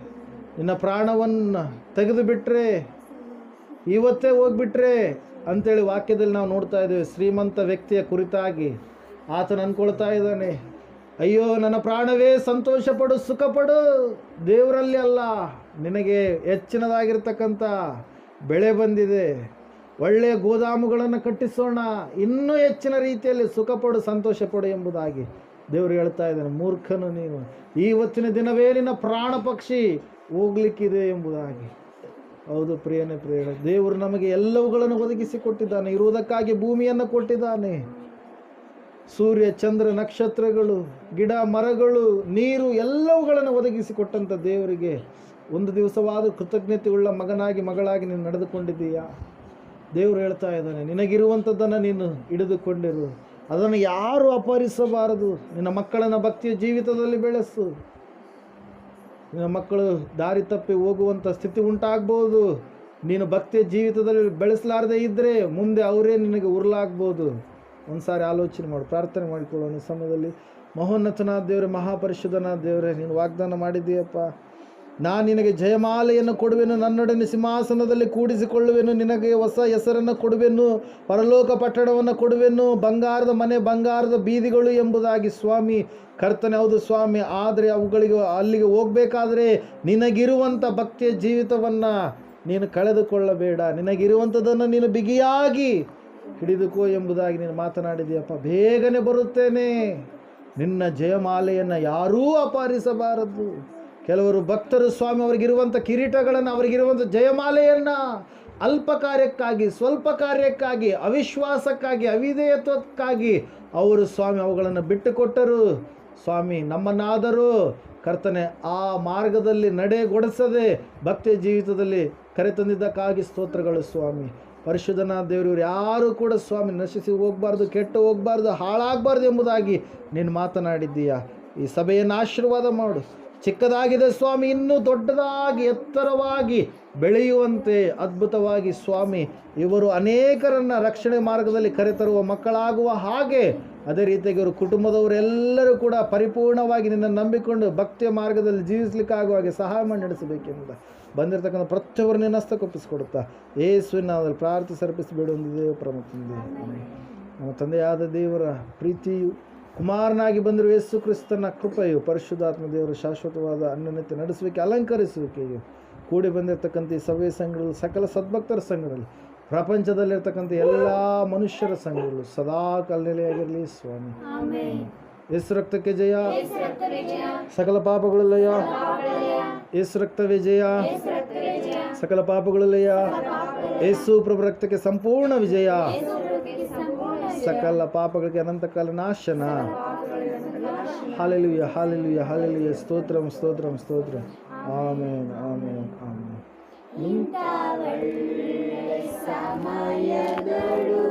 Speaker 1: ನಿನ್ನ ಪ್ರಾಣವನ್ನು ತೆಗೆದು ಬಿಟ್ಟರೆ, ಇವತ್ತೇ ಹೋಗ್ಬಿಟ್ರೆ ಅಂತೇಳಿ ವಾಕ್ಯದಲ್ಲಿ ನಾವು ನೋಡ್ತಾ ಇದ್ದೇವೆ. ಶ್ರೀಮಂತ ವ್ಯಕ್ತಿಯ ಕುರಿತಾಗಿ ಆತನು ಅಂದ್ಕೊಳ್ತಾ ಇದ್ದಾನೆ, ಅಯ್ಯೋ ನನ್ನ ಪ್ರಾಣವೇ ಸಂತೋಷ ಪಡು, ಸುಖ ಪಡು, ದೇವರಲ್ಲಿ ಅಲ್ಲ, ನಿನಗೆ ಹೆಚ್ಚಿನದಾಗಿರ್ತಕ್ಕಂಥ ಬೆಳೆ ಬಂದಿದೆ, ಒಳ್ಳೆಯ ಗೋದಾಮುಗಳನ್ನು ಕಟ್ಟಿಸೋಣ, ಇನ್ನೂ ಹೆಚ್ಚಿನ ರೀತಿಯಲ್ಲಿ ಸುಖಪಡು, ಸಂತೋಷ ಪಡು ಎಂಬುದಾಗಿ ದೇವರು ಹೇಳ್ತಾ ಇದ್ದಾನೆ. ಮೂರ್ಖನು ನೀನು, ಇವತ್ತಿನ ದಿನವೇ ನಿನ್ನ ಪ್ರಾಣ ಪಕ್ಷಿ ಹೋಗ್ಲಿಕ್ಕಿದೆ ಎಂಬುದಾಗಿ. ಹೌದು ಪ್ರಿಯನೇ ದೇವರು ನಮಗೆ ಎಲ್ಲವುಗಳನ್ನು ಒದಗಿಸಿ ಕೊಟ್ಟಿದ್ದಾನೆ. ಇರುವುದಕ್ಕಾಗಿ ಭೂಮಿಯನ್ನು ಕೊಟ್ಟಿದ್ದಾನೆ. ಸೂರ್ಯ, ಚಂದ್ರ, ನಕ್ಷತ್ರಗಳು, ಗಿಡ, ಮರಗಳು, ನೀರು ಎಲ್ಲವುಗಳನ್ನು ಒದಗಿಸಿ ಕೊಟ್ಟಂಥ ದೇವರಿಗೆ ಒಂದು ದಿವಸವಾದ ಕೃತಜ್ಞತೆ ಉಳ್ಳ ಮಗನಾಗಿ ಮಗಳಾಗಿ ನೀನು ನಡೆದುಕೊಂಡಿದ್ದೀಯಾ? ದೇವರು ಹೇಳ್ತಾ ಇದ್ದಾನೆ, ನಿನಗಿರುವಂಥದ್ದನ್ನು ನೀನು ಹಿಡಿದುಕೊಂಡಿರು, ಅದನ್ನು ಯಾರು ಅಪಹರಿಸಬಾರದು. ನಿನ್ನ ಮಕ್ಕಳನ್ನು ಭಕ್ತಿಯ ಜೀವಿತದಲ್ಲಿ ಬೆಳೆಸು. ನಿನ್ನ ಮಕ್ಕಳು ದಾರಿ ತಪ್ಪಿ ಹೋಗುವಂಥ ಸ್ಥಿತಿ ಉಂಟಾಗ್ಬೋದು. ನೀನು ಭಕ್ತಿಯ ಜೀವಿತದಲ್ಲಿ ಬೆಳೆಸಲಾರದೇ ಇದ್ದರೆ ಮುಂದೆ ಅವರೇ ನಿನಗೆ ಉರುಳಾಗ್ಬೋದು. ಒಂದು ಸಾರಿ ಆಲೋಚನೆ ಮಾಡು, ಪ್ರಾರ್ಥನೆ ಮಾಡಿಕೊಳ್ಳೋಣ ಈ ಸಮಯದಲ್ಲಿ. ಮಹೋನ್ನತನಾದ ದೇವರೇ, ಮಹಾಪರಿಶುದ್ಧನಾದ ದೇವರೇ, ನೀನು ವಾಗ್ದಾನ ಮಾಡಿದ್ದೀಯಪ್ಪ, ನಾನು ನಿನಗೆ ಜಯಮಾಲೆಯನ್ನು ಕೊಡುವೆನು, ನನ್ನೊಡನೆ ಸಿಂಹಾಸನದಲ್ಲಿ ಕೂಡಿಸಿಕೊಳ್ಳುವೆನು, ನಿನಗೆ ಹೊಸ ಹೆಸರನ್ನು ಕೊಡುವೆನು, ಪರಲೋಕ ಪಟ್ಟಣವನ್ನು ಕೊಡುವೆನು, ಬಂಗಾರದ ಮನೆ, ಬಂಗಾರದ ಬೀದಿಗಳು ಎಂಬುದಾಗಿ. ಸ್ವಾಮಿ ಕರ್ತನೆ, ಹೌದು ಸ್ವಾಮಿ, ಆದರೆ ಅಲ್ಲಿಗೆ ಹೋಗಬೇಕಾದ್ರೆ ನಿನಗಿರುವಂಥ ಭಕ್ತಿಯ ಜೀವಿತವನ್ನು ನೀನು ಕಳೆದುಕೊಳ್ಳಬೇಡ, ನಿನಗಿರುವಂಥದ್ದನ್ನು ನೀನು ಬಿಗಿಯಾಗಿ ಹಿಡಿದುಕೋ ಎಂಬುದಾಗಿ ನೀನು ಮಾತನಾಡಿದೆಯಪ್ಪ. ಬೇಗನೆ ಬರುತ್ತೇನೆ, ನಿನ್ನ ಜಯಮಾಲೆಯನ್ನು ಯಾರೂ ಅಪಹರಿಸಬಾರದು. ಕೆಲವರು ಭಕ್ತರು ಸ್ವಾಮಿ ಅವರಿಗಿರುವಂಥ ಕಿರೀಟಗಳನ್ನು, ಅವರಿಗಿರುವಂಥ ಜಯಮಾಲೆಯನ್ನು ಅಲ್ಪ ಕಾರ್ಯಕ್ಕಾಗಿ, ಸ್ವಲ್ಪ ಕಾರ್ಯಕ್ಕಾಗಿ, ಅವಿಶ್ವಾಸಕ್ಕಾಗಿ, ಅವಿಧೇಯತ್ವಕ್ಕಾಗಿ ಅವರು ಸ್ವಾಮಿ ಅವುಗಳನ್ನು ಬಿಟ್ಟುಕೊಟ್ಟರು. ಸ್ವಾಮಿ ನಮ್ಮನ್ನಾದರೂ ಕರ್ತನೆ ಆ ಮಾರ್ಗದಲ್ಲಿ ನಡೆಗೊಡಿಸದೆ ಭಕ್ತಿಯ ಜೀವಿತದಲ್ಲಿ ಕರೆತಂದಿದ್ದಕ್ಕಾಗಿ ಸ್ತೋತ್ರಗಳು ಸ್ವಾಮಿ. ಪರಿಶುದ್ಧನಾದ ದೇವರು, ಯಾರು ಕೂಡ ಸ್ವಾಮಿ ನಶಿಸಿ ಹೋಗಬಾರ್ದು, ಕೆಟ್ಟು ಹೋಗಬಾರ್ದು, ಹಾಳಾಗಬಾರ್ದು ಎಂಬುದಾಗಿ ನೀನು ಮಾತನಾಡಿದ್ದೀಯಾ. ಈ ಸಭೆಯನ್ನು ಆಶೀರ್ವಾದ ಮಾಡು. ಚಿಕ್ಕದಾಗಿದೆ ಸ್ವಾಮಿ, ಇನ್ನೂ ದೊಡ್ಡದಾಗಿ ಎತ್ತರವಾಗಿ ಬೆಳೆಯುವಂತೆ ಅದ್ಭುತವಾಗಿ ಸ್ವಾಮಿ ಇವರು ಅನೇಕರನ್ನು ರಕ್ಷಣೆ ಮಾರ್ಗದಲ್ಲಿ ಕರೆತರುವ ಮಕ್ಕಳಾಗುವ ಹಾಗೆ, ಅದೇ ರೀತಿಯಾಗಿ ಇವರು ಕುಟುಂಬದವರೆಲ್ಲರೂ ಕೂಡ ಪರಿಪೂರ್ಣವಾಗಿ ನಿನ್ನನ್ನು ನಂಬಿಕೊಂಡು ಭಕ್ತಿಯ ಮಾರ್ಗದಲ್ಲಿ ಜೀವಿಸಲಿಕ್ಕಾಗುವ ಹಾಗೆ ಸಹಾಯ ಮಾಡಿ ನಡೆಸಬೇಕೆಂಬುದ ಬಂದಿರತಕ್ಕಂಥ ಪ್ರತಿಯೊಬ್ಬರು ನಿನ್ನ ಹಸ್ತಕ್ಕೊಪ್ಪಿಸಿಕೊಡುತ್ತಾ ಯೇಸುವಿನ ನಾಮದಲ್ಲಿ ಪ್ರಾರ್ಥನೆ ಸರ್ಪಿಸಬೇಡೊಂದು ದೇವ ಪರಮ ತಂದೆ. ನಮ್ಮ ತಂದೆಯಾದ ದೇವರ ಪ್ರೀತಿಯು, ಕುಮಾರನಾಗಿ ಬಂದಿರುವ ಯೇಸು ಕ್ರಿಸ್ತನ ಕೃಪೆಯು, ಪರಿಶುದ್ಧಾತ್ಮ ದೇವರ ಶಾಶ್ವತವಾದ ಅನ್ಯೋನ್ಯತೆ ನಡೆಸುವಿಕೆ, ಅಲಂಕರಿಸುವಿಕೆಯು ಕೂಡಿ ಬಂದಿರತಕ್ಕಂಥ ಈ ಸಭೆ ಸಂಘಗಳು, ಸಕಲ ಸದ್ಭಕ್ತರ ಸಂಘಗಳು, ಪ್ರಪಂಚದಲ್ಲಿರ್ತಕ್ಕಂಥ ಎಲ್ಲ ಮನುಷ್ಯರ ಸಂಘಗಳು ಸದಾ ಕಲ್ನೆಲೆಯಾಗಿರಲಿ ಸ್ವಾಮಿ. ಯೇಸು ರಕ್ತಕ್ಕೆ ಜಯ, ಸಕಲ ಪಾಪಗಳು ಲಯ. ಯೇಸು ರಕ್ತವೇ ಜಯ, ಸಕಲ ಪಾಪಗಳು ಲಯ. ಯೇಸು ಪ್ರಭು ರಕ್ತಕ್ಕೆ ಸಂಪೂರ್ಣ ವಿಜಯ, ಸಕಲ ಪಾಪಗಳಿಗೆ ಅನಂತಕಾಲ ನಾಶನ. Hallelujah, hallelujah, hallelujah. ಸ್ತೋತ್ರಂ, ಸ್ತೋತ್ರಂ, ಸ್ತೋತ್ರ. Amen, amen, amen.
Speaker 2: ಸಮಯಗಳು